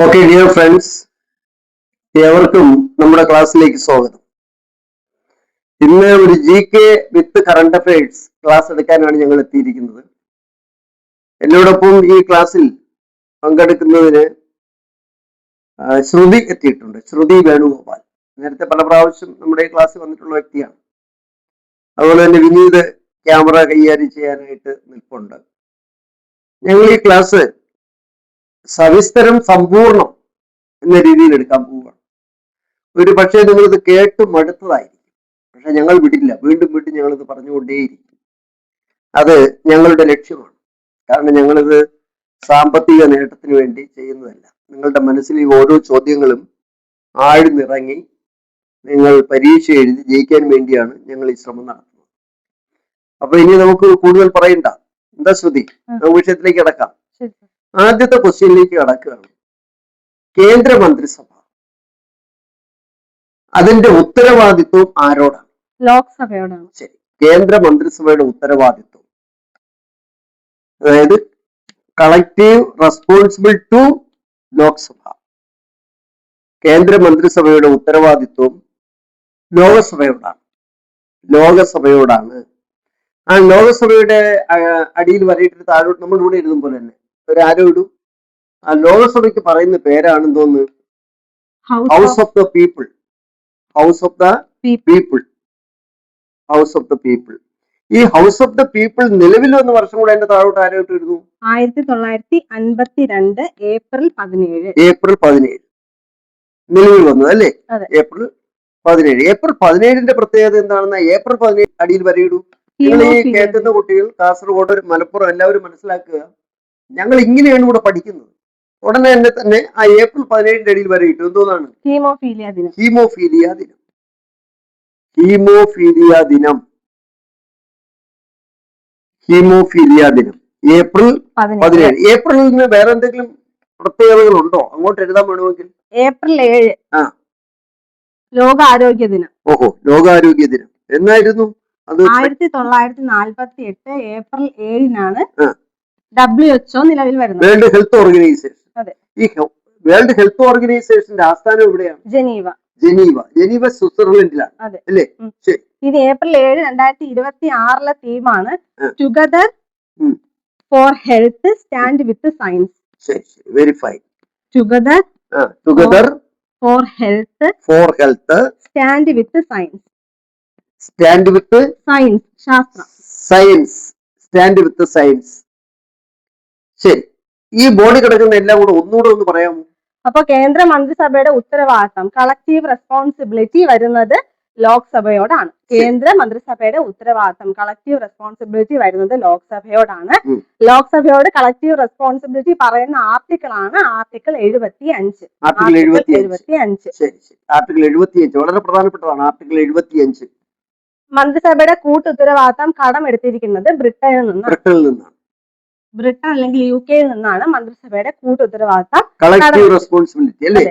Okay dear friends, ഏവർക്കും നമ്മുടെ ക്ലാസ്സിലേക്ക് സ്വാഗതം. ഇന്ന് ഒരു GK വിത്ത് കറണ്ട് അഫയേഴ്സ് ക്ലാസ് എടുക്കാനാണ് ഞങ്ങൾ എത്തിയിരിക്കുന്നത്. എന്നോടൊപ്പം ഈ ക്ലാസ്സിൽ പങ്കെടുക്കുന്നതിന് ശ്രുതി എത്തിയിട്ടുണ്ട്. ശ്രുതി വേണുഗോപാൽ നേരത്തെ പല പ്രാവശ്യം നമ്മുടെ ഈ ക്ലാസ്സിൽ വന്നിട്ടുള്ള വ്യക്തിയാണ്. അതുപോലെ തന്നെ വിനീത് ക്യാമറ കൈകാര്യം ചെയ്യാനായിട്ട് നിൽപ്പുണ്ട്. ഞങ്ങൾ ഈ ക്ലാസ് സവിസ്തരം സമ്പൂർണം എന്ന രീതിയിൽ എടുക്കാൻ പോവുകയാണ്. ഒരു പക്ഷേ നിങ്ങളിത് കേട്ട് മടുത്തതായിരിക്കും, പക്ഷെ ഞങ്ങൾ വിടില്ല. വീണ്ടും വീണ്ടും ഞങ്ങളിത് പറഞ്ഞുകൊണ്ടേയിരിക്കും. അത് ഞങ്ങളുടെ ലക്ഷ്യമാണ്. കാരണം ഞങ്ങളിത് സാമ്പത്തിക നേട്ടത്തിന് വേണ്ടി ചെയ്യുന്നതല്ല. നിങ്ങളുടെ മനസ്സിൽ ഈ ഓരോ ചോദ്യങ്ങളും ആഴ്ന്നിറങ്ങി നിങ്ങൾ പരീക്ഷ എഴുതി ജയിക്കാൻ വേണ്ടിയാണ് ഞങ്ങൾ ഈ ശ്രമം നടത്തുന്നത്. അപ്പൊ ഇനി നമുക്ക് കൂടുതൽ പറയണ്ട. എന്താ ശ്രുതി, നമുക്ക് വിഷയത്തിലേക്ക് കിടക്കാം. ആദ്യത്തെ ക്വസ്റ്റ്യനിലേക്ക് കടക്കുകയാണ്. കേന്ദ്ര മന്ത്രിസഭ, അതിന്റെ ഉത്തരവാദിത്വം ആരോടാണ്? ലോക്സഭയോടാണ്. ശരി, കേന്ദ്ര മന്ത്രിസഭയുടെ ഉത്തരവാദിത്വം, അതായത് കളക്റ്റീവ് റെസ്പോൺസിബിൾ ടു ലോക്സഭ. കേന്ദ്ര മന്ത്രിസഭയുടെ ഉത്തരവാദിത്വം ലോകസഭയോടാണ്. ലോകസഭയോടാണ്. ആ ലോകസഭയുടെ അടിയിൽ വരയിട്ടിട്ട് താഴോട്ട് നമ്മൾ ഇവിടെ എഴുതും പോലെ തന്നെ ഒരു ആരോ ഇടും. ആ ലോകസഭയ്ക്ക് പറയുന്ന പേരാണ് തോന്നുന്നു house of the people. House of the people. House of the people. ഈ ഹൗസ് ഓഫ് ദ പീപ്പിൾ നിലവിൽ വന്ന വർഷം കൂടെ അതിന്റെ താഴോട്ട് ആരോട്ട് എഴുതുന്നു? 1952 ഏപ്രിൽ 17. ഏപ്രിൽ 17 നിലവിൽ വന്നത് അല്ലേ? ഏപ്രിൽ 17. ഏപ്രിൽ 17ന്റെ പ്രത്യേകത എന്താണെന്ന് ഏപ്രിൽ 17 അടിയിൽ വരയിടൂ. നിങ്ങൾ ഈ കേൾക്കുന്ന കുട്ടികൾ കാസർഗോഡ്, മലപ്പുറം എല്ലാവരും മനസ്സിലാക്കുക. ഞങ്ങൾ ഇങ്ങനെയാണ് ഇവിടെ പഠിക്കുന്നത്. ഉടനെ തന്നെ ആ ഏപ്രിൽ 17ന്റെ അടിയിൽ വരയിട്ടു. എന്തോന്നാണ്? ഹീമോഫീലിയ ദിനം. ഹീമോഫീലിയ ദിനം. ഹീമോഫീലിയ ദിനം. ഹീമോഫീലിയ ദിനം ഏപ്രിൽ 17. ഏപ്രിലിന് വേറെ എന്തെങ്കിലും പ്രത്യേകതകൾ ഉണ്ടോ? അങ്ങോട്ട് എഴുതാൻ വേണമെങ്കിൽ ഏപ്രിൽ 7 ലോകാരോഗ്യ ദിനം. ഓഹോ, ലോകാരോഗ്യ ദിനം എന്നായിരുന്നു അത്? 1948 ഏപ്രിൽ 7-നാണ് WHO നിലവിൽ വരുന്നത്. World health organisation. ഈ വേൾഡ് ഹെൽത്ത് ഓർഗനൈസേഷന്റെ ആസ്ഥാനം എവിടെയാണ്? ജനീവ. ജനീവ സ്വിറ്റ്സർലൻഡിലാണ് അല്ലേ? ശരി. ഇത് ഏപ്രിൽ 7, 2026 തീമാണ് together for health stand with science. ശരി, very fine. Together for health stand with science. Stand with science, ശാസ്ത്രം. Science, stand with science. ശരി, ഈ ബോർഡിൽ കിടക്കുന്ന എല്ലാം കൂടെ ഒന്നുകൂടെ ഒന്ന് പറയാമോ? അപ്പൊ കേന്ദ്ര മന്ത്രിസഭയുടെ ഉത്തരവാദിത്തം, കളക്റ്റീവ് റെസ്പോൺസിബിലിറ്റി വരുന്നത് ലോക്സഭയോടാണ്. കേന്ദ്ര മന്ത്രിസഭയുടെ ഉത്തരവാദിത്തം, കളക്റ്റീവ് റെസ്പോൺസിബിലിറ്റി വരുന്നത് ലോക്സഭയോടാണ്. ലോക്സഭയോട് കളക്റ്റീവ് റെസ്പോൺസിബിലിറ്റി പറയുന്ന ആർട്ടിക്കിൾ ആണ് ആർട്ടിക്കിൾ 75. ആർട്ടിക്കിൾ 75 വളരെ പ്രധാനപ്പെട്ടതാണ്. ആർട്ടിക്കിൾ 75. മന്ത്രിസഭയുടെ കൂട്ടുത്തരവാദിത്തം കടമെടുത്തിരിക്കുന്നത് ബ്രിട്ടനിൽ നിന്നാണ്. ബ്രിട്ടൻ അല്ലെങ്കിൽ UK നിന്നാണ് മന്ത്രിസഭയുടെ കൂട്ടുത്തരവാദിത്തം. കളക്റ്റീവ് റെസ്പോൺസിബിലിറ്റി അല്ലേ?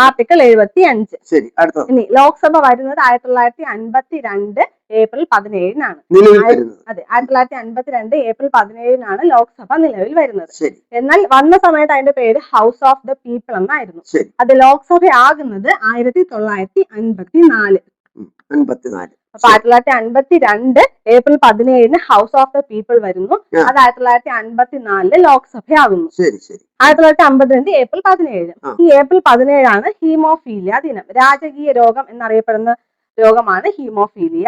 ആർട്ടിക്കിൾ 75. ശരി, അടുത്ത. ഇനി ലോക്സഭ വരുന്നത് 1952 ഏപ്രിൽ 17-നാണ്. അതെ, 1952 ഏപ്രിൽ 17-നാണ് ലോക്സഭ നിലവിൽ വരുന്നത്. എന്നാൽ വന്ന സമയത്ത് അതിന്റെ പേര് ഹൗസ് ഓഫ് ദ പീപ്പിൾ എന്നായിരുന്നു. അത് ലോക്സഭയാകുന്നത് 1954. അപ്പൊ 1952 ഏപ്രിൽ 17-ന് ഹൗസ് ഓഫ് ദ പീപ്പിൾ വരുന്നു. അത് 1954 ലോക്സഭയാകുന്നു. 1952 ഏപ്രിൽ 17. ഈ ഏപ്രിൽ 17 ഹീമോഫീലിയ ദിനം. രാജകീയ രോഗം എന്നറിയപ്പെടുന്ന രോഗമാണ് ഹീമോഫീലിയ.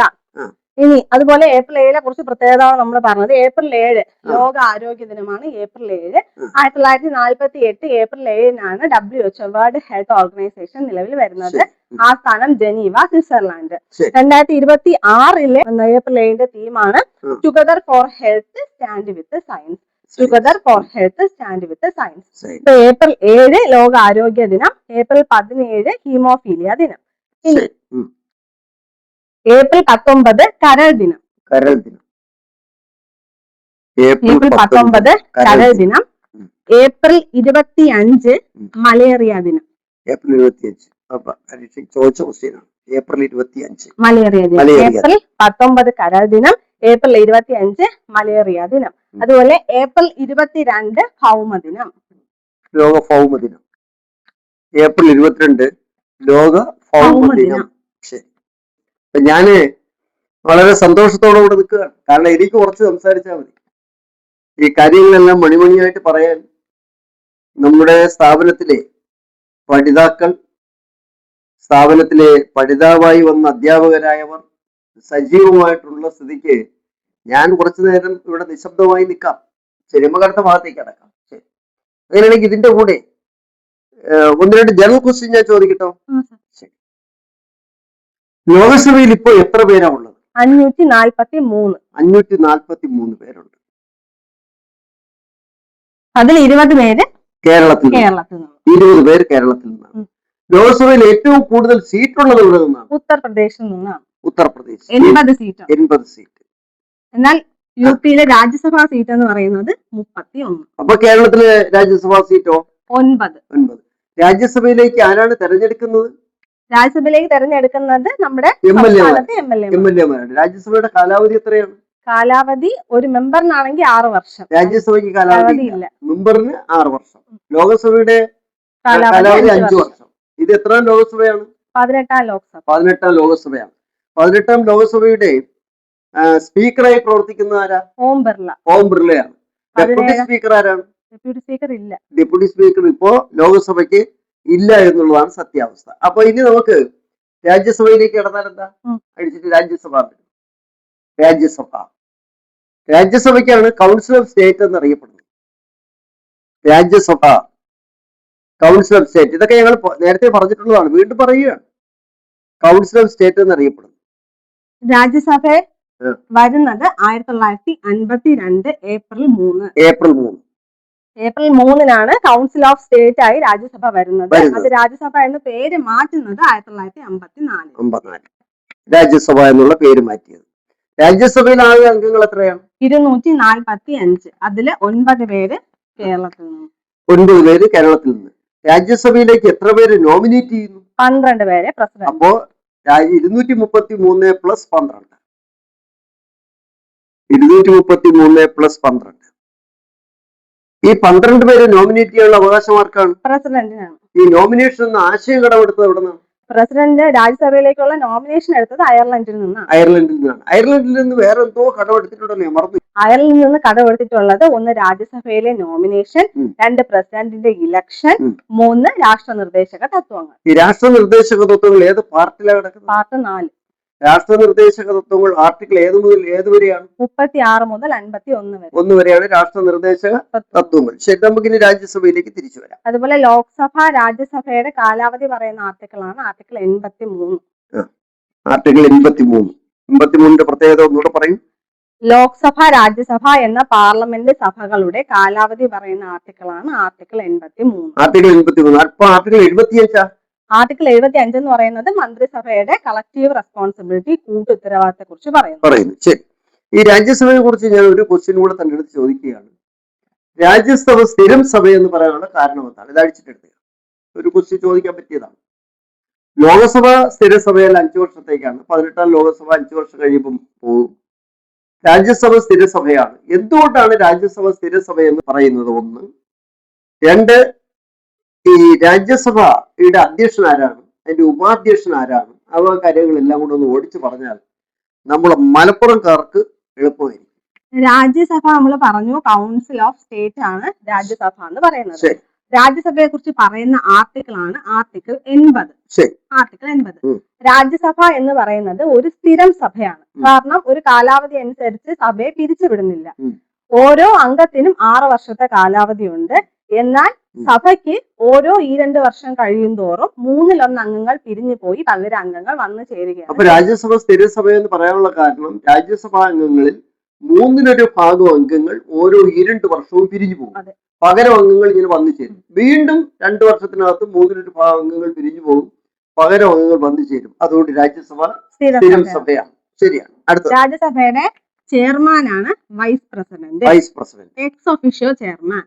ഇനി അതുപോലെ ഏപ്രിൽ 7 കുറിച്ച് പ്രത്യേകത നമ്മൾ പറഞ്ഞത്. ഏപ്രിൽ 7 ലോക ആരോഗ്യ ദിനമാണ്. ഏപ്രിൽ 7 1948 ഏപ്രിൽ 7-നാണ് WHO വേൾഡ് ഹെൽത്ത് ഓർഗനൈസേഷൻ നിലവിൽ വരുന്നത്. ആസ്ഥാനം ജനീവ, സ്വിറ്റ്സർലാൻഡ്. 2026 ഏപ്രിൽ 7ന്റെ തീമാണ് together for health stand with science. Together for health stand with science. April 7 ലോക ആരോഗ്യ ദിനം. ഏപ്രിൽ 17 ഹീമോഫീലിയ ദിനം. ഇനി ഏപ്രിൽ 19 കരൾ ദിനം. ഏപ്രിൽ 19 കരൾ ദിനം. ഏപ്രിൽ 25 മലേറിയ ദിനം. ഏപ്രിൽ 25 ചോദിച്ച ക്വസ്റ്റ്യനാണ്. ഏപ്രിൽ 25 മലേറിയ ദിനം. ഏപ്രിൽ 19 കരൾ ദിനം. ഏപ്രിൽ 25 മലേറിയ ദിനം. അതുപോലെ ഏപ്രിൽ 22 ഭൗമദിനം. ലോക ഭൗമദിനം. ഏപ്രിൽ 22 ലോക ഭൗമ ദിനം. ശരി. അപ്പൊ ഞാന് വളരെ സന്തോഷത്തോടുകൂടെ നിൽക്കുകയാണ്. കാരണം എനിക്ക് കുറച്ച് സംസാരിച്ചാൽ മതി. ഈ കാര്യങ്ങളെല്ലാം മണിമണിയായിട്ട് പറയാൻ നമ്മുടെ സ്ഥാപനത്തിലെ പഠിതാക്കൾ, സ്ഥാപനത്തിലെ പഠിതാവായി വന്ന അധ്യാപകരായവർ സജീവമായിട്ടുള്ള സ്ഥിതിക്ക് ഞാൻ കുറച്ചു നേരം ഇവിടെ നിശബ്ദമായി നിൽക്കാം. ചെരുമകടുത്ത ഭാഗത്തേക്ക് അടക്കാം. ശരി. അങ്ങനെയാണെങ്കിൽ ഇതിന്റെ കൂടെ ഒന്ന് രണ്ട് ജനറൽ ക്വസ്റ്റ്യൻ ഞാൻ ചോദിക്കട്ടോ? ശരി. ലോകസഭയിൽ ഇപ്പോൾ എത്ര പേരാ ഉള്ളത്? 543. 543 പേരുണ്ട്. അതിൽ 20 പേര് കേരളത്തിൽ 20 പേര് കേരളത്തിൽ നിന്നാണ്. ലോക്സഭയിൽ ഏറ്റവും കൂടുതൽ സീറ്റുള്ളത് ഇവിടെ നിന്നാണ്? ഉത്തർപ്രദേശിൽ നിന്നാണ്. ഉത്തർപ്രദേശ് 80 സീറ്റ്. 80 സീറ്റ്. എന്നാൽ യു പിയിലെ രാജ്യസഭാ സീറ്റ് എന്ന് പറയുന്നത് 31. അപ്പൊ കേരളത്തിലെ രാജ്യസഭാ സീറ്റോ? 9. രാജ്യസഭയിലേക്ക് ആരാണ് തെരഞ്ഞെടുക്കുന്നത്? രാജ്യസഭയിലേക്ക് തെരഞ്ഞെടുക്കുന്നത് നമ്മുടെ എം എൽ എമാരാണ്. രാജ്യസഭയുടെ കാലാവധി എത്രയാണ്? കാലാവധി ഒരു മെമ്പറിനാണെങ്കിൽ 6 വർഷം. രാജ്യസഭയ്ക്ക് കാലാവധി ഇല്ല, മെമ്പറിന് 6 വർഷം. ലോകസഭയുടെ കാലാവധി 5 വർഷം. ഇത് എത്രാം ലോകസഭയാണ്? 18ാം ലോകസഭ. 18ാം ലോകസഭയാണ്. 18ാം ലോകസഭയുടെ സ്പീക്കറായി പ്രവർത്തിക്കുന്ന ആരാ? ഓം ബിർളയാണ്. ഡെപ്യൂട്ടി സ്പീക്കർ ആരാണ്? ഡെപ്യൂട്ടി സ്പീക്കർ ഇല്ല. ഡെപ്യൂട്ടി സ്പീക്കർ ഇപ്പോ ലോകസഭയ്ക്ക് ഇല്ല എന്നുള്ളതാണ് സത്യാവസ്ഥ. അപ്പൊ ഇനി നമുക്ക് രാജ്യസഭയിലേക്ക് കടന്നാൽ എന്താ? അടിച്ചിട്ട് രാജ്യസഭയ്ക്കാണ് കൗൺസിൽ ഓഫ് സ്റ്റേറ്റ് എന്നറിയപ്പെടുന്നത്. രാജ്യസഭ, കൗൺസിൽ ഓഫ് സ്റ്റേറ്റ്, ഇതൊക്കെ ഞങ്ങൾ നേരത്തെ പറഞ്ഞിട്ടുള്ളതാണ്, വീണ്ടും പറയുകയാണ്. കൗൺസിൽ ഓഫ് സ്റ്റേറ്റ് എന്നറിയപ്പെടുന്നു. രാജ്യസഭ വരുന്നത് 1952 ഏപ്രിൽ 3. ഏപ്രിൽ 3-നാണ് കൗൺസിൽ ഓഫ് സ്റ്റേറ്റ് ആയി രാജ്യസഭ വരുന്നത്. അത് രാജ്യസഭ എന്ന പേര് മാറ്റുന്നത് 1954. രാജ്യസഭ എന്നുള്ള പേര് മാറ്റിയത്. രാജ്യസഭയിൽ ആകെ അംഗങ്ങൾ എത്രയാണ്? 245. അതില് 9 പേര് കേരളത്തിൽ നിന്ന്. 9 പേര് കേരളത്തിൽ നിന്ന്. രാജ്യസഭയിലേക്ക് എത്ര പേര് നോമിനേറ്റ് ചെയ്യുന്നു? 12 പേരെ പ്രസിഡന്റ്. അപ്പോ 233 പ്ലസ് 12. 233 പ്ലസ് 12. ഈ 12 പേരെ നോമിനേറ്റ് ചെയ്യാനുള്ള അവകാശം ആർക്കാണ്? പ്രസിഡന്റിനാണ്. ഈ നോമിനേഷൻ എന്ന ആശയം കടമെടുത്തത് എവിടെ നിന്നാണ്? പ്രസിഡന്റ് രാജ്യസഭയിലേക്കുള്ള നോമിനേഷൻ എടുത്തത് അയർലൻഡിൽ നിന്നാണ്. അയർലൻഡിൽ നിന്ന് വേറെ എന്തോ കടമെടുത്തിട്ടുണ്ടല്ലോ, മറന്നു. അയർലൻഡിൽ നിന്ന് കടമെടുത്തിട്ടുള്ളത് 1 രാജ്യസഭയിലെ നോമിനേഷൻ, 2 പ്രസിഡന്റിന്റെ ഇലക്ഷൻ, 3 രാഷ്ട്രനിർദ്ദേശക തത്വങ്ങൾ. ഈ രാഷ്ട്രനിർദ്ദേശക തത്വങ്ങൾ ഏത് പാർട്ടിലാണ് കിടക്കുന്നത്? പാർട്ട് 4. രാഷ്ട്രനിർദ്ദേശക തത്വങ്ങൾ ആർട്ടിക്കിൾ ഏത് മുതൽ ഏത് വരെയാണ്? 36 മുതൽ 51 വരെ. 1 വരെയാണ് രാഷ്ട്രനിർദ്ദേശക തത്വങ്ങൾ. ശരി, നമുക്ക് ഇനി രാജ്യസഭയിലേക്ക് തിരിച്ചു വരാം. അതുപോലെ ലോക്സഭ, രാജ്യസഭയുടെ കാലാവധി പറയുന്ന ആർട്ടിക്കിളാണ് ആർട്ടിക്കിൾ 83. ആർട്ടിക്കിൾ 83ന്റെ പ്രത്യേകത ഒന്നുകൂടെ പറയും. ലോക്സഭ, രാജ്യസഭ എന്ന പാർലമെന്റ് സഭകളുടെ കാലാവധി പറയുന്ന ആർട്ടിക്കിളാണ് ആർട്ടിക്കിൾ 83. ആർട്ടിക്കിൾ 83. അപ്പൊ ആർട്ടിക്കിൾ 75 ആർട്ടിക്കിൾ 75 എന്ന് പറയുന്നത് മന്ത്രിസഭയുടെ കളക്റ്റീവ് റെസ്പോൺസിബിലിറ്റി, കൂട്ടു ഉത്തരവാദിത്തത്തെ കുറിച്ച് പറയുന്നു. ശരി, ഈ രാജ്യസഭയെ കുറിച്ച് ഞാൻ ഒരു ക്വസ്റ്റ്യൻ കൂടെ തന്നെ എടുത്ത് ചോദിക്കുകയാണ്. രാജ്യസഭ സ്ഥിരം സഭ എന്ന് പറയാനുള്ള കാരണം എന്താണ്? ഇത് അടിച്ചിട്ടെടുക്കുക. ഒരു ക്വസ്റ്റ്യൻ ചോദിക്കാൻ പറ്റിയതാണ്. ലോകസഭ സ്ഥിരസഭയിൽ 5 വർഷത്തേക്കാണ്. 18ാം ലോകസഭ 5 വർഷം കഴിയുമ്പം പോകും. രാജ്യസഭ സ്ഥിരസഭയാണ്. എന്തുകൊണ്ടാണ് രാജ്യസഭ സ്ഥിരസഭ എന്ന് പറയുന്നത്? 1. 2, ഈ രാജ്യസഭയുടെ അധ്യക്ഷൻ ആരാണ്, അതിന്റെ ഉപാധ്യക്ഷൻ ആരാണ്, ആ കാര്യങ്ങളെല്ലാം കൂടെ ഒന്ന് ഓടിച്ചു പറഞ്ഞാൽ നമ്മളെ മലപ്പുറംകാർക്ക് എളുപ്പമായിരിക്കും. രാജ്യസഭ നമ്മൾ പറഞ്ഞു കൗൺസിൽ ഓഫ് സ്റ്റേറ്റ് ആണ് രാജ്യസഭ എന്ന് പറയുന്നത്. രാജ്യസഭയെ കുറിച്ച് പറയുന്ന ആർട്ടിക്കിൾ ആണ് ആർട്ടിക്കിൾ 80. ആർട്ടിക്കിൾ 80. രാജ്യസഭ എന്ന് പറയുന്നത് ഒരു സ്ഥിരം സഭയാണ്. കാരണം ഒരു കാലാവധി അനുസരിച്ച് സഭയെ പിരിച്ചുവിടുന്നില്ല. ഓരോ അംഗത്തിനും 6 വർഷത്തെ കാലാവധിയുണ്ട്. എന്നാൽ സഭയ്ക്ക് ഓരോ 2 വർഷം കഴിയും തോറും 3-1 അംഗങ്ങൾ പിരിഞ്ഞു പോയി പകരം അംഗങ്ങൾ വന്നു ചേരുകയാണ്. അപ്പൊ രാജ്യസഭ സ്ഥിരസഭ എന്ന് പറയാനുള്ള കാരണം രാജ്യസഭാ അംഗങ്ങളിൽ 3/1 ഭാഗം അംഗങ്ങൾ ഓരോ 2 വർഷവും പിരിഞ്ഞു പോകും. പകരം അംഗങ്ങൾ ഇങ്ങനെ വന്നു ചേരും. വീണ്ടും 2 വർഷത്തിനകത്ത് 3/1 ഭാഗം അംഗങ്ങൾ പിരിഞ്ഞു പോകും, പകരം അംഗങ്ങൾ വന്നു ചേരും. അതുകൊണ്ട് രാജ്യസഭ സ്ഥിരം സഭയാണ്. ശരിയാണ്. അടുത്ത രാജ്യസഭയുടെ ചെയർമാനാണ് vice president. Ex officio chairman.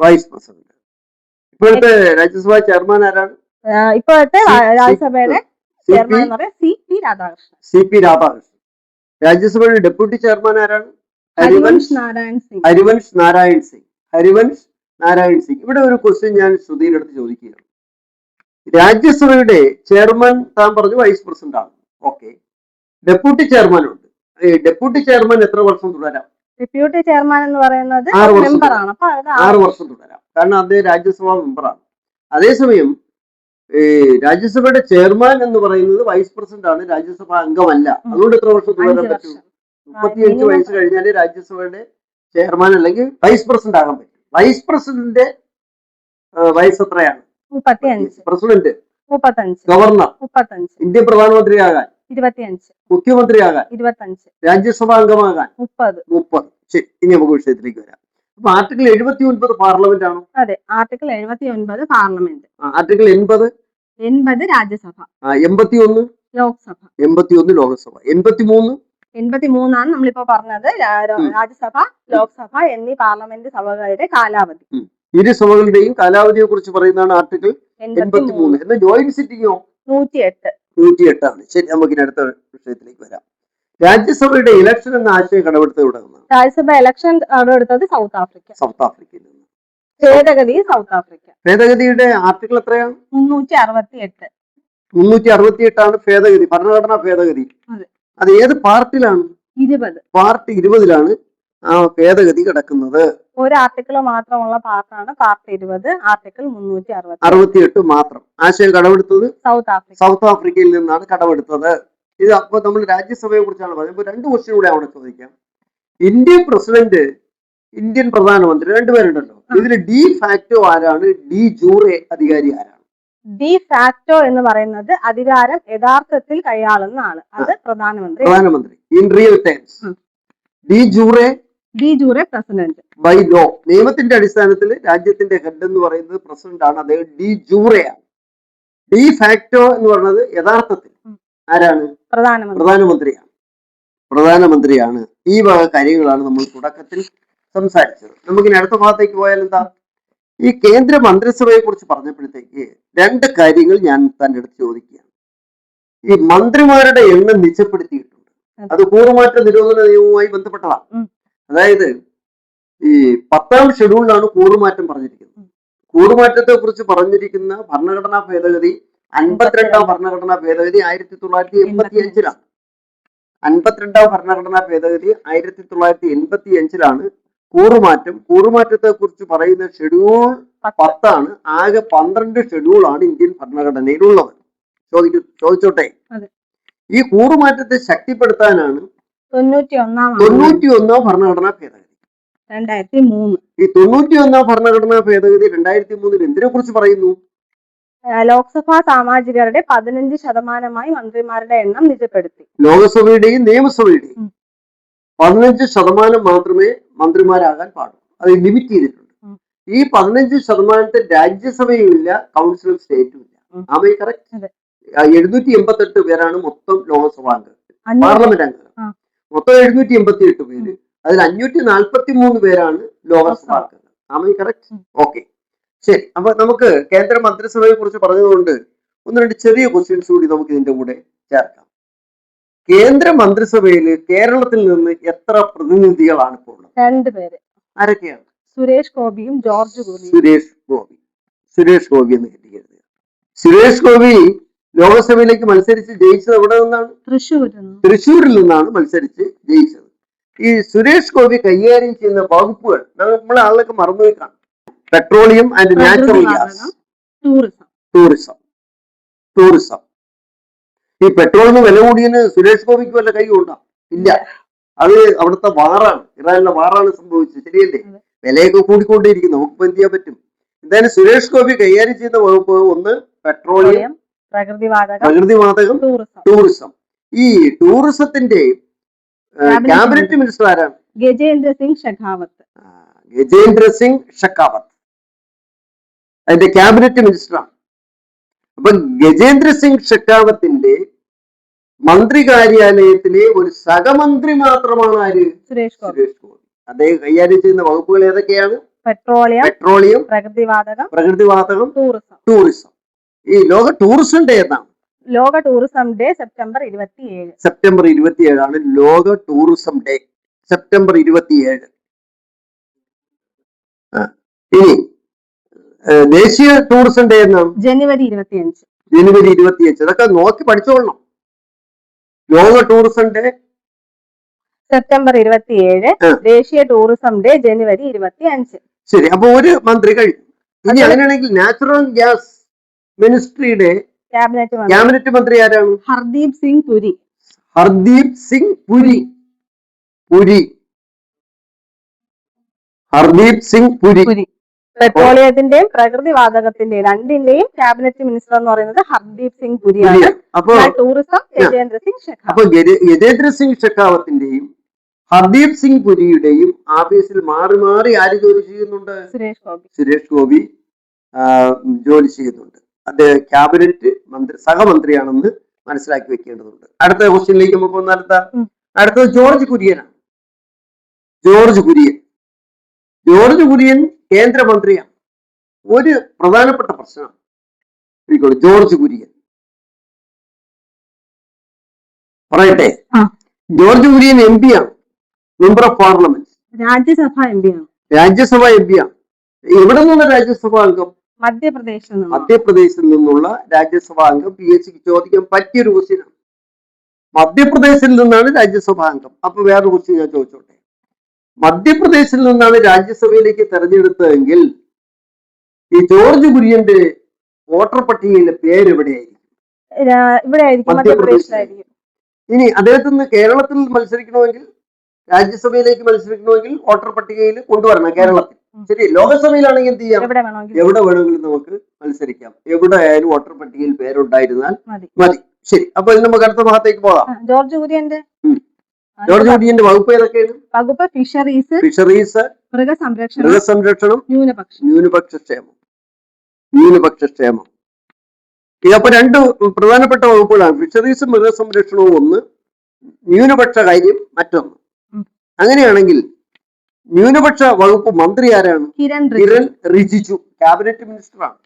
Vice president. ഇപ്പോഴത്തെ രാജ്യസഭാ ചെയർമാൻ ആരാണ്? ഇപ്പോഴത്തെ രാജ്യസഭയുടെ ചെയർമാൻ എന്ന് പറയുന്നത് CP രാധാകൃഷ്ണൻ. രാജ്യസഭയുടെ ഡെപ്യൂട്ടി ചെയർമാൻ ആരാണ്? ഹരിവൻഷ് നാരായൺ സിംഗ്. ഇവിടെ ഒരു ക്വസ്റ്റ്യൻ ഞാൻ ശ്രുതിയുടെ അടുത്ത് ചോദിക്കുകയാണ്. രാജ്യസഭയുടെ ചെയർമാൻ താൻ പറഞ്ഞു വൈസ് പ്രസിഡന്റ് ആണ്. ഓക്കെ, ഡെപ്യൂട്ടി ചെയർമാൻ ഉണ്ട്. ഡെപ്യൂട്ടി ചെയർമാൻ എത്ര വർഷം തുടരാം? ഡെപ്യൂട്ടി ചെയർമാൻ എന്ന് പറയുന്നത് 6 വർഷം മെമ്പറാണ്. അപ്പൊ 6 വർഷം തുടരാം, കാരണം അദ്ദേഹം രാജ്യസഭാ മെമ്പറാണ്. അതേസമയം രാജ്യസഭയുടെ ചെയർമാൻ എന്ന് പറയുന്നത് വൈസ് പ്രസിഡന്റ് ആണ്, രാജ്യസഭാ അംഗമല്ല. അതുകൊണ്ട് എത്ര വർഷം തുടരാൻ പറ്റും? 35 വയസ്സ് കഴിഞ്ഞാൽ രാജ്യസഭയുടെ ചെയർമാൻ അല്ലെങ്കിൽ വൈസ് പ്രസിഡന്റ് ആകാൻ പറ്റും. വൈസ് പ്രസിഡന്റിന്റെ വയസ്സ് എത്രയാണ്? 35. പ്രസിഡന്റ് 35. ഗവർണർ 35. ഇന്ത്യൻ പ്രധാനമന്ത്രിയാകാൻ 25. മുഖ്യമന്ത്രിയാകാൻ 25. രാജ്യസഭാ അംഗമാകാൻ 30. ശരി, ഇനി നമുക്ക് വിഷയത്തിലേക്ക് വരാം. അപ്പൊ ആർട്ടിക്കിൾ 79 പാർലമെന്റ് ആണോ? അതെ, article 79 parliament. Article 80 Rajya Sabha. 81 Lok Sabha. 81 Lok Sabha. 83 ആണ് നമ്മളിപ്പോ പറഞ്ഞത് രാജ്യസഭ, ലോക്സഭ എന്നീ പാർലമെന്റ് സഭകളുടെ കാലാവധി. ഇരു സഭകളുടെയും കാലാവധിയെ കുറിച്ച് പറയുന്നതാണ് ആർട്ടിക്കിൾ 83. എന്നാൽ ജോയിന്റ് സിറ്റിങ്ങോ? 108 ആണ്. ശരി, നമുക്ക് ഇനി അടുത്ത വിഷയത്തിലേക്ക് വരാം. രാജ്യസഭയുടെ ഇലക്ഷൻ എന്ന ആശയം കടമെടുത്ത് തുടങ്ങുന്നത്. രാജ്യസഭ ഇലക്ഷൻ കടമെടുത്തത് സൗത്ത് ആഫ്രിക്കയിൽ നിന്ന്. ഭേദഗതി സൗത്ത് ആഫ്രിക്ക. ഭേദഗതിയുടെ ആർട്ടിക്കിൾ എത്രയാണ്? 368 ആണ് ഭേദഗതി, ഭരണഘടനാ ഭേദഗതി. അത് ഏത് പാർട്ടിലാണ്? 20. പാർട്ടി 20-ലാണ് ആ ഭേദഗതി കിടക്കുന്നത്. ഒരു ആർട്ടിക്കിൾ മാത്രമുള്ള പാർട്ടാണ് പാർട്ട് 20. ആർട്ടിക്കിൾ 368 മാത്രം. ആശയം കടമെടുത്തത് സൗത്ത് ആഫ്രിക്കയിൽ നിന്നാണ് കടമെടുത്തത്. ഇത് അപ്പൊ നമ്മൾ രാജ്യസഭയെ കുറിച്ചാണ് പറയുമ്പോൾ 2 ക്വസ്റ്റ്യൻ കൂടെ അവിടെ ചോദിക്കാം. ഇന്ത്യൻ പ്രസിഡന്റ്, ഇന്ത്യൻ പ്രധാനമന്ത്രി, രണ്ടുപേരുണ്ടല്ലോ. ഇതിൽ ഡി ഫാക്ടോ ആരാണ്? ഡി ജൂറെ അധികാരി ആരാണ്? ഡി ഫാക്ടോ എന്ന് പറയുന്നത് അധികാരം യഥാർത്ഥത്തിൽ കൈയാളുന്ന ആള്, അത് പ്രധാനമന്ത്രി. In real times. De jure president. By law, നിയമത്തിന്റെ അടിസ്ഥാനത്തിൽ രാജ്യത്തിന്റെ ഹെഡ് എന്ന് പറയുന്നത് പ്രസിഡന്റ് ആണ്, അദ്ദേഹം ഡി ജൂറെയാണ്. ഡി ഫാക്ടോ എന്ന് പറയുന്നത് യഥാർത്ഥത്തിൽ ആരാണ്? പ്രധാനമന്ത്രിയാണ്. ഈ വക കാര്യങ്ങളാണ് നമ്മൾ തുടക്കത്തിൽ സംസാരിച്ചത്. നമുക്കിനി അടുത്ത ഭാഗത്തേക്ക് പോയാൽ എന്താ? ഈ കേന്ദ്ര മന്ത്രിസഭയെ കുറിച്ച് പറഞ്ഞപ്പോഴത്തേക്ക് 2 കാര്യങ്ങൾ ഞാൻ തന്നെ എടുത്ത് ചോദിക്കുകയാണ്. ഈ മന്ത്രിമാരുടെ എണ്ണം നിജപ്പെടുത്തിയിട്ടുണ്ട്. അത് കൂറുമാറ്റ നിരോധന നിയമവുമായി ബന്ധപ്പെട്ടതാണ്. അതായത് ഈ 10ാം ഷെഡ്യൂളിലാണ് കൂറുമാറ്റം പറഞ്ഞിരിക്കുന്നത്. കൂറുമാറ്റത്തെ കുറിച്ച് പറഞ്ഞിരിക്കുന്ന ഭരണഘടനാ ഭേദഗതി 52ാം ഭരണഘടനാ ഭേദഗതി 1985-ലാണ്. 52ാം ഭരണഘടനാ ഭേദഗതി 1985-ലാണ് കൂറുമാറ്റത്തെ കുറിച്ച് പറയുന്ന ഷെഡ്യൂൾ 10 ആണ്. ആകെ 12 ഷെഡ്യൂളാണ് ഇന്ത്യൻ ഭരണഘടനയിലുള്ളത്. ചോദിച്ചോട്ടെ, ഈ കൂറുമാറ്റത്തെ ശക്തിപ്പെടുത്താനാണ് 91ാം ഭരണഘടനാ ഭേദഗതി 2003. ഈ 91ാം ഭരണഘടനാ ഭേദഗതി 2003 എന്തിനെ കുറിച്ച് പറയുന്നു? ലോക്സഭാ സാമാജികരുടെ 15% മന്ത്രിമാരുടെ എണ്ണം നിജപ്പെടുത്തി. ലോകസഭയുടെയും നിയമസഭയുടെയും 15% മാത്രമേ മന്ത്രിമാരാകാൻ പാടുള്ളൂ. അത് ലിമിറ്റ് ചെയ്തിട്ടുണ്ട്. ഈ 15% രാജ്യസഭയുമില്ല, കൗൺസിൽ ഓഫ് സ്റ്റേറ്റും ഇല്ല. ആമേ കറക്റ്റ്? 788 പേരാണ് മൊത്തം ലോകസഭാ അംഗങ്ങൾ, പാർലമെന്റ് അംഗങ്ങൾ. മൊത്തം 788 പേര്. അതിൽ 543 പേരാണ് ലോകസഭാ അംഗങ്ങൾ. ആമേ കറക്റ്റ്? ഓക്കെ, ശരി. അപ്പൊ നമുക്ക് കേന്ദ്ര മന്ത്രിസഭയെ കുറിച്ച് പറഞ്ഞതുകൊണ്ട് 1-2 ചെറിയ ക്വസ്റ്റ്യൻസ് കൂടി നമുക്ക് ഇതിന്റെ കൂടെ ചേർക്കാം. കേന്ദ്ര മന്ത്രിസഭയിൽ കേരളത്തിൽ നിന്ന് എത്ര പ്രതിനിധികളാണ് ഇപ്പോൾ ഉള്ളത്? 2 പേര്. ആരൊക്കെയാണ്? സുരേഷ് ഗോപിയും ജോർജ് കുര്യനും. സുരേഷ് ഗോപി എന്ന് കിട്ടിയത്. സുരേഷ് ഗോപി ലോകസഭയിലേക്ക് മത്സരിച്ച് ജയിച്ചത് എവിടെ നിന്നാണ്? തൃശ്ശൂരിൽ നിന്നാണ് മത്സരിച്ച് ജയിച്ചത്. ഈ സുരേഷ് ഗോപി കൈകാര്യം ചെയ്യുന്ന വകുപ്പുകൾ നമ്മളെ ആളൊക്കെ മറന്നുപോയി കാണും. Petroleum and natural gas, tourism. ഈ പെട്രോളിന് വില കൂടിയതിന് സുരേഷ് ഗോപിക്ക് വല്ല കൈ കൊണ്ടാ? ഇല്ല. അത് അവിടുത്തെ വാറാണ്, ഇറാനിലെ വാറാണ് സംഭവിച്ചത്. ശരിയല്ലേ? വിലയൊക്കെ കൂടിക്കൊണ്ടേയിരിക്കും. നമുക്കിപ്പോ എന്ത് ചെയ്യാൻ പറ്റും? എന്തായാലും സുരേഷ് ഗോപി കൈകാര്യം ചെയ്യുന്ന വകുപ്പ് 1 പെട്രോളിയം, പ്രകൃതിവാതകം, ടൂറിസം. ഈ ടൂറിസത്തിന്റെ ക്യാബിനറ്റ് മിനിസ്റ്റർ ആരാണ്? ഗജേന്ദ്ര സിംഗ് ഷെഖാവത്ത് അതിന്റെ ക്യാബിനറ്റ് മിനിസ്റ്ററാണ്. അപ്പൊ ഗജേന്ദ്ര സിംഗ് ഷെഖാവത്തിന്റെ മന്ത്രി കാര്യാലയത്തിലെ ഒരു സഹമന്ത്രി മാത്രമാണ് ആര്? സുരേഷ് ഗോപി. അദ്ദേഹം കൈകാര്യം ചെയ്യുന്ന വകുപ്പുകൾ ഏതൊക്കെയാണ്? പെട്രോളിയം, പ്രകൃതിവാതകം, ടൂറിസം. ഈ ലോക ടൂറിസം ഡേ എന്നാണ്. ലോക ടൂറിസം ഡേ സെപ്റ്റംബർ 27. സെപ്റ്റംബർ 27 ലോക ടൂറിസം ഡേ. സെപ്റ്റംബർ 27. ഇനി ദേശീയ ടൂറിസം ഡേ എന്നാണ് ജനുവരി 25. ജനുവരി 25. അതൊക്കെ നോക്കി പഠിച്ചോളണം. ലോക ടൂറിസം ഡേ സെപ്റ്റംബർ 27. ദേശീയ ടൂറിസം ഡേ ജനുവരി 25. ശരി, അപ്പൊ ഒരു മന്ത്രി കഴിഞ്ഞു. ഇനി അങ്ങനെയാണെങ്കിൽ നാച്ചുറൽ ഗ്യാസ് മിനിസ്ട്രിയുടെ ക്യാബിനറ്റ് മന്ത്രി ആരാണ്? ഹർദീപ് സിംഗ് പുരി. ഹർദീപ് സിംഗ് പുരി. ഹർദീപ് സിംഗ് പുരി. പെട്രോളിയത്തിന്റെയും പ്രകൃതിവാതകത്തിന്റെയും രണ്ടിന്റെയും ക്യാബിനറ്റ് മിനിസ്റ്റർ എന്ന് പറയുന്നത് ഹർദീപ് സിംഗ് പുരിയാണ്. അപ്പൊ ടൂറിസം ഗജേന്ദ്ര സിംഗ് ഷെഖാവത്ത്. അപ്പൊ ഗജേന്ദ്ര സിംഗ് ഷെഖാവത്തിന്റെയും ഹർദീപ് സിംഗ് പുരിയുടെയും ഓഫീസിൽ മാറി മാറി ആര് ജോലി ചെയ്യുന്നുണ്ട്? സുരേഷ് ഗോപി ജോലി ചെയ്യുന്നുണ്ട്. അത് ക്യാബിനറ്റ് മന്ത്രി സഹമന്ത്രിയാണെന്ന് മനസ്സിലാക്കി വെക്കേണ്ടതുണ്ട്. അടുത്ത ക്വസ്റ്റ്യനിലേക്ക് നമുക്ക് വന്നാൽ അടുത്തത് ജോർജ് കുര്യനാണ്. ജോർജ് കുര്യൻ കേന്ദ്രമന്ത്രിയാണ്. ഒരു പ്രധാനപ്പെട്ട പ്രശ്നം ജോർജ് കുര്യൻ പറയട്ടെ. ജോർജ് കുര്യൻ എം പി ആണ്, member of parliament, Rajya Sabha M P ആണ്. എവിടെ നിന്നുള്ള രാജ്യസഭാ അംഗം? മധ്യപ്രദേശിൽ നിന്നുള്ള രാജ്യസഭാ അംഗം. PH ചോദിക്കാൻ പറ്റിയൊരു ക്വസ്റ്റ്യനാണ്. മധ്യപ്രദേശിൽ നിന്നാണ് രാജ്യസഭാ അംഗം. അപ്പൊ വേറൊരു ക്വസ്റ്റ്യൻ ഞാൻ ചോദിച്ചോട്ടെ. മധ്യപ്രദേശിൽ നിന്നാണ് രാജ്യസഭയിലേക്ക് തെരഞ്ഞെടുത്തതെങ്കിൽ ഈ ജോർജ് കുര്യന്റെ വോട്ടർ പട്ടികയിലെ പേര് എവിടെയായിരിക്കും? മധ്യപ്രദേശിലായിരിക്കും. ഇനി അദ്ദേഹത്തിന് കേരളത്തിൽ മത്സരിക്കണമെങ്കിൽ, രാജ്യസഭയിലേക്ക് മത്സരിക്കണമെങ്കിൽ വോട്ടർ പട്ടികയിൽ കൊണ്ടുവരണം കേരളത്തിൽ. ശരി, ലോകസഭയിലാണെങ്കിൽ എന്ത് ചെയ്യാം? എവിടെ വേണമെങ്കിലും നമുക്ക് മത്സരിക്കാം. എവിടെ ആയാലും വോട്ടർ പട്ടികയിൽ പേരുണ്ടായിരുന്നാൽ മതി. ശരി, അപ്പൊ നമുക്ക് അടുത്ത ഭാഗത്തേക്ക് പോകാം. ജോർജ് കുര്യന്റെ വകുപ്പ് ഏതൊക്കെയാണ്? വകുപ്പ് ഫിഷറീസ്, മൃഗസംരക്ഷണം, ന്യൂനപക്ഷക്ഷേമം. ഇതപ്പോ രണ്ട് പ്രധാനപ്പെട്ട വകുപ്പുകളാണ്. ഫിഷറീസും മൃഗസംരക്ഷണവും ഒന്ന്, ന്യൂനപക്ഷ കാര്യം മറ്റൊന്ന്. അങ്ങനെയാണെങ്കിൽ ന്യൂനപക്ഷ വകുപ്പ് മന്ത്രി ആരാണ്? കിരൺ റിജിജു. ക്യാബിനറ്റ് മിനിസ്റ്ററാണ്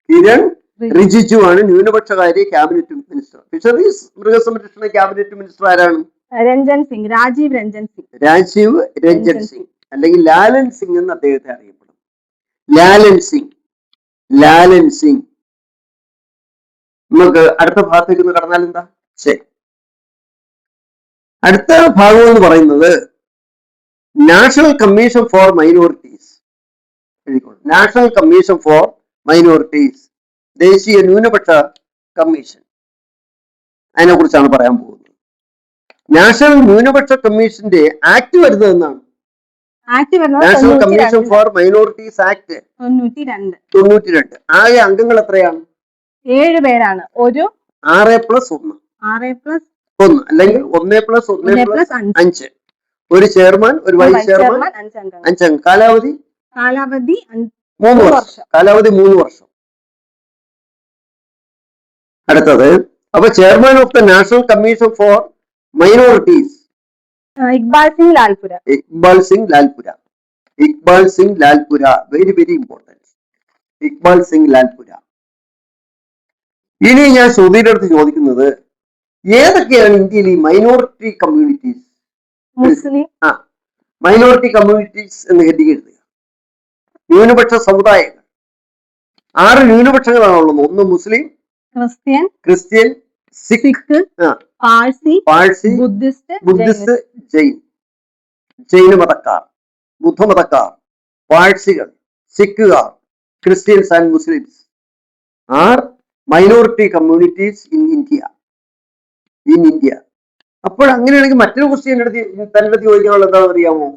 കിരൺ റിജിജു ആണ് ന്യൂനപക്ഷകാര്യ ക്യാബിനറ്റ് മിനിസ്റ്റർ. ഫിഷറീസ് മൃഗസംരക്ഷണ ക്യാബിനറ്റ് മിനിസ്റ്റർ ആരാണ്? രാജീവ് രഞ്ജൻ സിംഗ് അല്ലെങ്കിൽ ലാലൻ സിംഗ് എന്ന് അദ്ദേഹത്തെ അറിയപ്പെടും. ലാലൻ സിംഗ്. നമുക്ക് അടുത്ത ഭാഗത്തേക്ക് ഒന്ന് കടന്നാൽ എന്താ? ശരി, അടുത്ത ഭാഗം എന്ന് പറയുന്നത് നാഷണൽ കമ്മീഷൻ ഫോർ മൈനോറിറ്റീസ്, ദേശീയ ന്യൂനപക്ഷ കമ്മീഷൻ. അതിനെ കുറിച്ചാണ് പറയാൻ പോകുന്നത്. നാഷണൽ ന്യൂനപക്ഷ കമ്മീഷന്റെ ആക്ട് വരുന്നത് എന്നാണ്? National commission for minorities act 92. ആകെ അംഗങ്ങൾ എത്രയാണ്? 7 പേരാണ്. ഒരു 6+1 അല്ലെങ്കിൽ 1+1+5. ഒരു ചെയർമാൻ, ഒരു വൈസ് ചെയർമാൻ, 5 അംഗങ്ങൾ. കാലാവധി 3 വർഷം. അടുത്തത്, അപ്പൊ chairman of the national commission for minorities Iqbal Singh Lalpura. Very very important. Iqbal Singh Lalpura. ഇനി ഞാൻ ശ്രുതിയുടെ അടുത്ത് ചോദിക്കുന്നത്, ഏതൊക്കെയാണ് ഇന്ത്യയിൽ ഈ മൈനോറിറ്റി കമ്മ്യൂണിറ്റീസ്? മൈനോറിറ്റി കമ്മ്യൂണിറ്റീസ് എന്ന് എഴുതുക. ന്യൂനപക്ഷ സമുദായങ്ങൾ. 6 ന്യൂനപക്ഷങ്ങളാണുള്ളത്. ഒന്ന് മുസ്ലിം, ക്രിസ്ത്യൻ, സിഖ്, പാഴ്സി, ബുദ്ധിസ്റ്റ്, ജൈന മതക്കാർ, ബുദ്ധമതക്കാർ, പാഴ്സികൾ, സിഖുകാർ, Christians and Muslims are minority communities in India. അപ്പോൾ അങ്ങനെയാണെങ്കിൽ മറ്റൊരു ക്വസ്റ്റ്യൻ തന്നെ ചോദിക്കാനുള്ള എന്താണെന്ന് അറിയാമോ?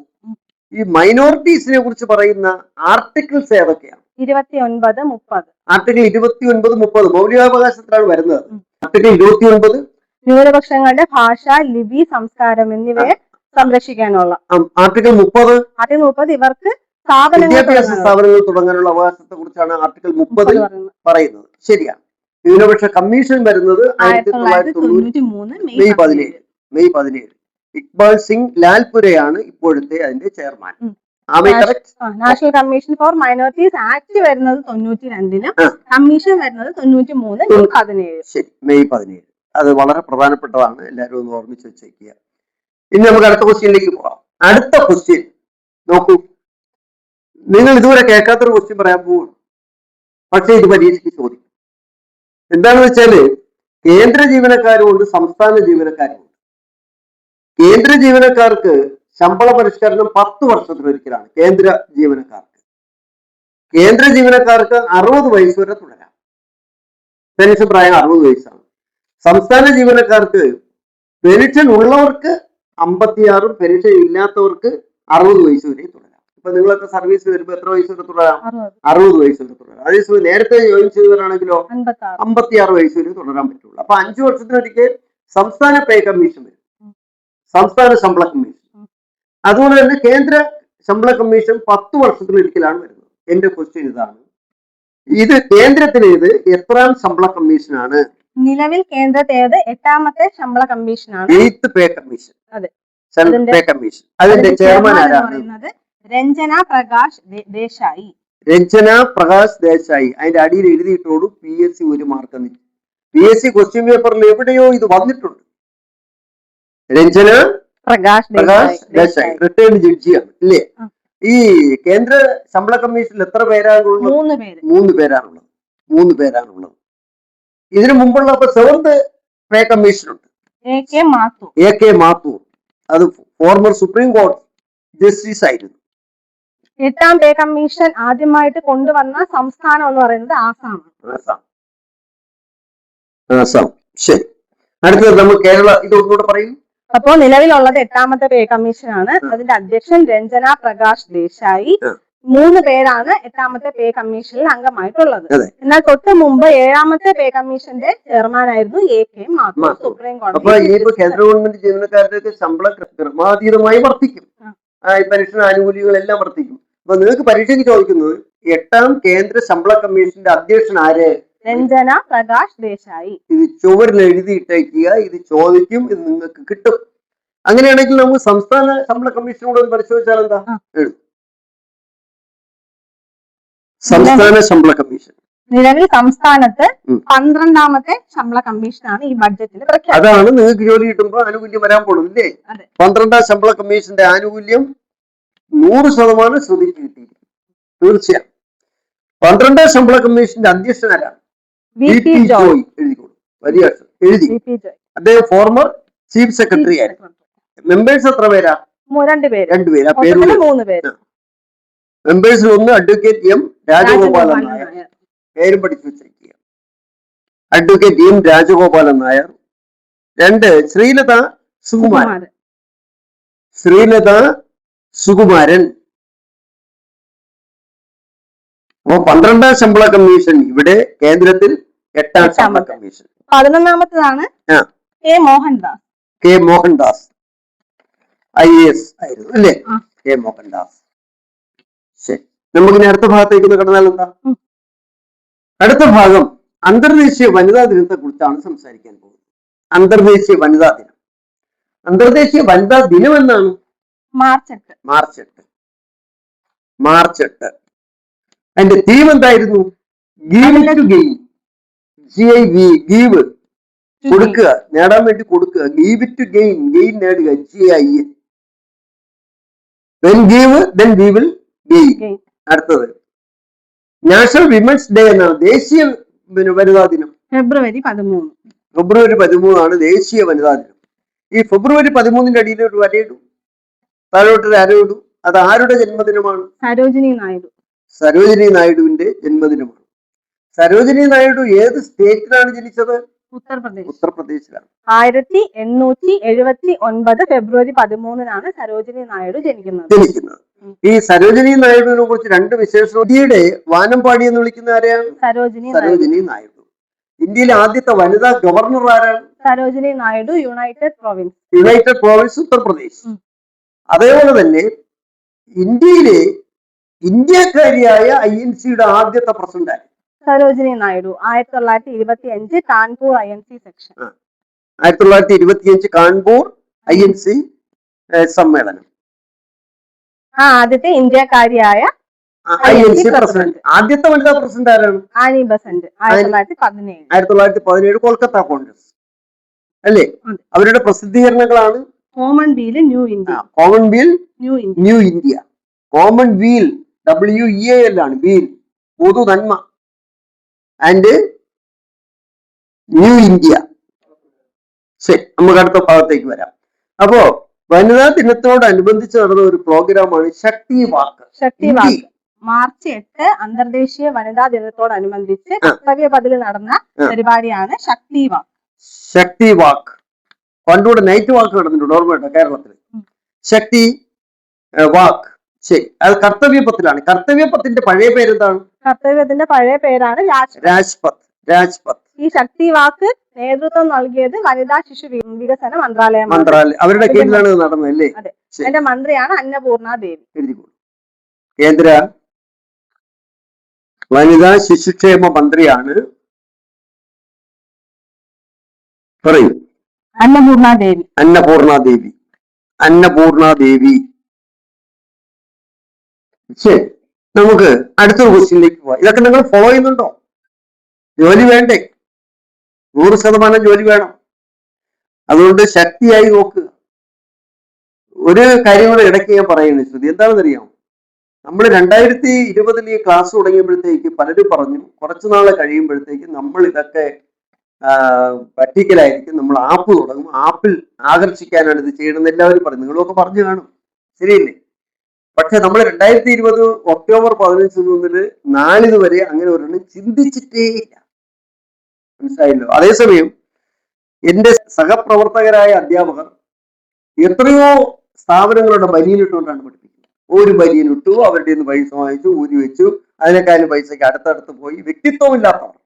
ഈ മൈനോറിറ്റീസിനെ കുറിച്ച് പറയുന്ന ആർട്ടിക്കിൾസ് ഏതൊക്കെയാണ്? 29, 30. ആർട്ടിക്കിൾ 29, 30 മൗലികാവകാശത്തിലാണ് വരുന്നത്. ആർട്ടിക്കിൾ 29 ന്യൂനപക്ഷങ്ങളുടെ ഭാഷ, ലിപി, സംസ്കാരം എന്നിവയെ സംരക്ഷിക്കാനുള്ള. ആർട്ടിക്കിൾ 30 ഇവർക്ക് വിദ്യാഭ്യാസ സ്ഥാപനങ്ങൾ തുടങ്ങാനുള്ള അവകാശത്തെ കുറിച്ചാണ് ആർട്ടിക്കിൾ 30 പറയുന്നത്. ശരിയാണ്. ന്യൂനപക്ഷ കമ്മീഷൻ വരുന്നത് 1993 മെയ് 17. ഇക്ബാൽ സിംഗ് ലാൽപുരയാണ് ഇപ്പോഴത്തെ അതിന്റെ chairman. National commission for minorities act വരുന്നത് 92-ലും കമ്മീഷൻ വരുന്നത് 93 മെയ് 17. ശരി, മെയ് 17. അത് വളരെ പ്രധാനപ്പെട്ടതാണ്. എല്ലാവരും ഒന്ന് ഓർമ്മിച്ച് വെച്ചേക്കുക. ഇനി നമുക്ക് അടുത്ത ക്വസ്റ്റ്യനിലേക്ക് പോകാം. അടുത്ത ക്വസ്റ്റ്യൻ നോക്കൂ. നിങ്ങൾ ഇതുവരെ കേൾക്കാത്തൊരു ക്വസ്റ്റ്യൻ പറയാൻ പോവുകയാണ്. പക്ഷെ ഇത് പരീക്ഷയ്ക്ക് ചോദിക്കും. എന്താണെന്ന് വെച്ചാല് കേന്ദ്ര ജീവനക്കാരുമുണ്ട്, സംസ്ഥാന ജീവനക്കാരുമുണ്ട്. കേന്ദ്ര ജീവനക്കാർക്ക് ശമ്പള പരിഷ്കരണം 10 വർഷത്തിലൊരിക്കലാണ്. കേന്ദ്ര ജീവനക്കാർക്ക് 60 വയസ്സ് വരെ തുടരാം. പെൻഷൻ പ്രായം 60 വയസ്സാണ്. സംസ്ഥാന ജീവനക്കാർക്ക് പെൻഷൻ ഉള്ളവർക്ക് 56, പെൻഷൻ ഇല്ലാത്തവർക്ക് 60 വയസ്സ് വരെ തുടരാം. ഇപ്പൊ നിങ്ങളൊക്കെ സർവീസ് വരുമ്പോൾ എത്ര വയസ്സ് വരെ തുടരാം? 60 വയസ്സ് വരെ തുടരാം. അതേസമയം നേരത്തെ ജോയിൻ ചെയ്തവരാണെങ്കിലോ 56 വയസ്സ് വരെ തുടരാൻ പറ്റുള്ളൂ. അപ്പൊ 5 വർഷത്തിനൊരിക്കൽ സംസ്ഥാന പേ കമ്മീഷൻ വരും, സംസ്ഥാന ശമ്പള കമ്മീഷൻ. അതുപോലെ തന്നെ കേന്ദ്ര ശമ്പള കമ്മീഷൻ 10 വർഷത്തിലൊരിക്കലാണ് വരുന്നത്. എന്റെ ക്വസ്റ്റ്യൻ ഇതാണ്, ഇത് കേന്ദ്രത്തിലേത് എത്രാം ശമ്പള കമ്മീഷനാണ്? നിലവിൽ കേന്ദ്രത്തേത് 8ാമത്തെ ശമ്പള കമ്മീഷനാണ്. 8th പേ കമ്മീഷൻ. അതെ, പേ കമ്മീഷൻ. അതിന്റെ ചെയർമാൻ ആരാണ്? രഞ്ജന പ്രകാശ് ദേശായി. രഞ്ജന പ്രകാശ് ദേശായി. അതിന്റെ അടിയിൽ എഴുതിയിട്ടോട് PSC 1 മാർക്ക്. PSC ക്വസ്റ്റ്യൻ പേപ്പറിൽ എവിടെയോ ഇത് വന്നിട്ടുണ്ട്. രഞ്ജന പ്രകാശ് ദേശായി റിട്ടയർഡ് ജഡ്ജിയാണ് ഇല്ലേ? ഈ കേന്ദ്ര ശമ്പള കമ്മീഷനിൽ എത്ര പേരാണുള്ളത്? 3 പേരാണുള്ളത്. 3 പേരാണുള്ളത്. ഇതിനു മുമ്പുള്ള 7th പേ കമ്മീഷൻ ഉണ്ട്, AK മാത്തൂർ. അത് ഫോർമർ സുപ്രീം കോടതി ജസ്റ്റിസ് ആയിരുന്നു. 8ാം പേ കമ്മീഷൻ ആദ്യമായിട്ട് കൊണ്ടുവന്ന സംസ്ഥാനം എന്ന് പറയുന്നത് ആസാം. ശരി, അടുത്തത് നമ്മൾ കേരള. ഇതൊന്നുകൂടെ പറയും. അപ്പോ നിലവിലുള്ളത് 8ാമത്തെ പേ കമ്മീഷൻ ആണ്. അതിന്റെ അധ്യക്ഷൻ രഞ്ജന പ്രകാശ് ദേശായി. 3 പേരാണ് 8ാമത്തെ പേ കമ്മീഷനിൽ അംഗമായിട്ടുള്ളത്. എന്നാൽ തൊട്ട് മുമ്പ് 7ാമത്തെ പേ കമ്മീഷന്റെ ചെയർമാനായിരുന്നു AK മാത്തൂർ, സുപ്രീം കോടതി. അപ്പൊ ഇനിയിപ്പോ കേന്ദ്ര ഗവൺമെന്റ് ജീവനക്കാരുടെ ശമ്പളം ക്രമാതീതമായി വർദ്ധിക്കും, പെൻഷൻ ആനുകൂല്യങ്ങളെല്ലാം വർദ്ധിക്കും. അപ്പൊ നിങ്ങൾക്ക് പരീക്ഷയ്ക്ക് ചോദിക്കുന്നത് 8ാം കേന്ദ്ര ശമ്പള കമ്മീഷന്റെ അധ്യക്ഷൻ ആര്? രഞ്ജന പ്രകാശ് ദേശായി. ഇത് ചുവരിൽ എഴുതിയിട്ടേക്കുക, ഇത് ചോദിക്കും, ഇത് നിങ്ങൾക്ക് കിട്ടും. അങ്ങനെയാണെങ്കിൽ നമുക്ക് സംസ്ഥാന ശമ്പള കമ്മീഷനോട് പരിശോധിച്ചാൽ എന്താ? സംസ്ഥാന ശമ്പള കമ്മീഷൻ നിലവിൽ സംസ്ഥാനത്ത് 12ാമത്തെ ശമ്പള കമ്മീഷനാണ് ഈ ബഡ്ജറ്റിൽ പ്രഖ്യാപിച്ചത്. അതാണ് നിങ്ങൾക്ക് ജോലി കിട്ടുമ്പോൾ ആനുകൂല്യം വരാൻ പോകുന്നില്ലേ? 12ാം ശമ്പള കമ്മീഷന്റെ ആനുകൂല്യം 100% ശ്രദ്ധിച്ചു കിട്ടിയിരിക്കും. തീർച്ചയായും 12ാം ശമ്പള കമ്മീഷന്റെ അധ്യക്ഷൻ ആരാണ്? VP ജോയ്. എഴുതിക്കോളൂ, വലിയ എഴുതി. അദ്ദേഹം ഫോർമർ ചീഫ് സെക്രട്ടറി ആയിരുന്നു. മെമ്പേഴ്സ് എത്ര പേരാ? 2 പേര്. ആ പേര് 3 പേര്. മെമ്പേഴ്സിൽ 1 അഡ്വക്കേറ്റ് M രാജഗോപാലൻ നായർ. പേരും പഠിച്ചു വെച്ചിരിക്കുക. Advocate M Rajagopalan Nair. 2 ശ്രീലത സുകുമാരൻ. അപ്പൊ 12ാം ശമ്പള കമ്മീഷൻ ഇവിടെ, കേന്ദ്രത്തിൽ 8ാം ശമ്പള കമ്മീഷൻ. 11ാമത്തേതാണ് K മോഹൻദാസ് IAS ആയിരുന്നു അല്ലേ? K മോഹൻദാസ്. ശരി, നമുക്കിനി അടുത്ത ഭാഗത്തേക്ക് കടന്നാൽ എന്താ? അടുത്ത ഭാഗം അന്തർദേശീയ വനിതാ ദിനത്തെ കുറിച്ചാണ് സംസാരിക്കാൻ പോകുന്നത്. അന്തർദേശീയ വനിതാ ദിനം. അന്തർദേശീയ വനിതാ ദിനം എന്നാണ്? മാർച്ച് 8. അതിന്റെ തീം എന്തായിരുന്നു? Give to gain. GIV, give, കൊടുക്കുക, നേടാൻ വേണ്ടി കൊടുക്കുക. ഗീവ് ടു ഗെയിൻ, ഗെയിൻ നേടുക. GIN. When give, then we will gain. അടുത്തത് നാഷണൽ വിമൻസ് ഡേ എന്നാണ്. ദേശീയ വനിതാ ദിനം ഫെബ്രുവരി 13. ഫെബ്രുവരി 13 ദേശീയ വനിതാ ദിനം. ഈ ഫെബ്രുവരി 13 അടിയിൽ ഒരു വരയിടൂ, താഴോട്ടൊരു അരയിടൂ. അത് ആരുടെ ജന്മദിനമാണ്? സരോജിനി നായിഡുവിന്റെ ജന്മദിനമാണ്. സരോജിനി നായിഡു ഏത് സ്റ്റേറ്റിലാണ് ജനിച്ചത്? ഉത്തർപ്രദേശിലാണ്. 1879 ഫെബ്രുവരി 13 സരോജിനി നായിഡു ജനിക്കുന്നത്. ഈ സരോജിനി നായിഡുവിനെ കുറിച്ച് 2 വിശേഷണം. ഇന്ത്യയുടെ വാനമ്പാടി എന്ന് വിളിക്കുന്ന ആരെയാണ്? സരോജിനി നായിഡു. ഇന്ത്യയിലെ ആദ്യത്തെ വനിതാ ഗവർണർ ആരാണ്? Sarojini Naidu, United province Uttar Pradesh. അതേപോലെ തന്നെ ഇന്ത്യയിലെ ഇന്ത്യക്കാരിയായ INCയുടെ ആദ്യത്തെ പ്രസിഡന്റ് ആര്? Sarojini Naidu. 1925 Kanpur INC section. 1925 Kanpur INC സമ്മേളനം. ആദ്യത്തെ ഇന്ത്യക്കാരിയായ INC പ്രസിഡന്റ്. ആദ്യത്തെ വനിതാ പ്രസിഡന്റ് ആരാണ്? Annie Besant. 1917 കൊൽക്കത്ത കോൺഗ്രസ് അല്ലേ? അവരുടെ പ്രസിദ്ധീകരണങ്ങളാണ് commonwealth new India, commonwealth WEAL ആണ്, വീൽ, പൊതു നന്മ ആൻഡ് ന്യൂ ഇന്ത്യ. ശരി, നമുക്ക് അടുത്ത ഭാഗത്തേക്ക് വരാം. അപ്പോ വനിതാ ദിനത്തോടനുബന്ധിച്ച് നടന്ന ഒരു പ്രോഗ്രാമാണ് ശക്തി വാക്ക്. ശക്തി വാക്ക് മാർച്ച് 8 അന്തർദേശീയ വനിതാ ദിനത്തോടനുബന്ധിച്ച് കർത്തവ്യപഥിൽ നടന്ന പരിപാടിയാണ് ശക്തി വാക്ക്. ശക്തി വാക്ക് പണ്ടുകൂടെ നൈറ്റ് വാക്ക് നടന്നിട്ടുണ്ട്, ഓർമ്മയുണ്ടോ കേരളത്തിൽ? ശക്തി വാക്ക്. ശരി, അത് കർത്തവ്യപഥിലാണ്. കർത്തവ്യപഥിന്റെ പഴയ പേരെന്താണ്? കർത്തവ്യത്തിന്റെ പഴയ പേരാണ് രാജ്പഥ്. രാജ്പഥ്. ഈ ശക്തി വാക്ക് നേതൃത്വം നൽകിയത് വനിതാ ശിശു വികസന മന്ത്രാലയം. അവരുടെ കീഴിലാണ് നടന്നത് അല്ലേ? അതെ, അതിന്റെ മന്ത്രിയാണ് അന്നപൂർണ ദേവി. കേന്ദ്ര വനിതാ ശിശുക്ഷേമ മന്ത്രിയാണ്, പറയൂ. അന്നപൂർണ ദേവി. അന്നപൂർണ ദേവി. അന്നപൂർണ ദേവി. ശരി, നമുക്ക് അടുത്തൊരു ക്വസ്റ്റ്യനിലേക്ക് പോവാം. ഇതൊക്കെ നിങ്ങൾ ഫോളോ ചെയ്യുന്നുണ്ടോ? ജോലി വേണ്ടേ? 100% ജോലി വേണം. അതുകൊണ്ട് ശക്തിയായി നോക്കുക. ഒരു കാര്യം കൂടെ ഇടയ്ക്ക് ഞാൻ പറയുന്നത് ശ്രുതി, എന്താണെന്നറിയാം? നമ്മൾ 2020 ഈ ക്ലാസ് തുടങ്ങിയപ്പോഴത്തേക്ക് പലരും പറഞ്ഞു കുറച്ചു നാളെ കഴിയുമ്പോഴത്തേക്ക് നമ്മൾ ഇതൊക്കെ പറ്റിക്കലായിരിക്കും, നമ്മൾ ആപ്പ് തുടങ്ങും, ആപ്പിൽ ആകർഷിക്കാനാണ് ഇത് ചെയ്യണമെന്ന് എല്ലാവരും പറഞ്ഞു. നിങ്ങളൊക്കെ പറഞ്ഞു കാണും, ശരിയല്ലേ? പക്ഷെ നമ്മൾ 2020 ഒക്ടോബർ 15 മുതൽ 4 വരെ അങ്ങനെ ഒരെണ്ണം ചിന്തിച്ചിട്ടേ ഇല്ല. മനസ്സിലായല്ലോ? അതേസമയം എന്റെ സഹപ്രവർത്തകരായ അധ്യാപകർ എത്രയോ സ്ഥാപനങ്ങളുടെ ബനിയനിട്ടുകൊണ്ടാണ് പഠിപ്പിക്കുന്നത്. ഒരു ബനിയനിട്ടു, അവരുടെ നിന്ന് പൈസ വാങ്ങിച്ചു, ഊരി വെച്ചു, അതിനേക്കാളും പൈസയ്ക്ക് അടുത്തടുത്ത് പോയി. വ്യക്തിത്വമില്ലാത്തവർ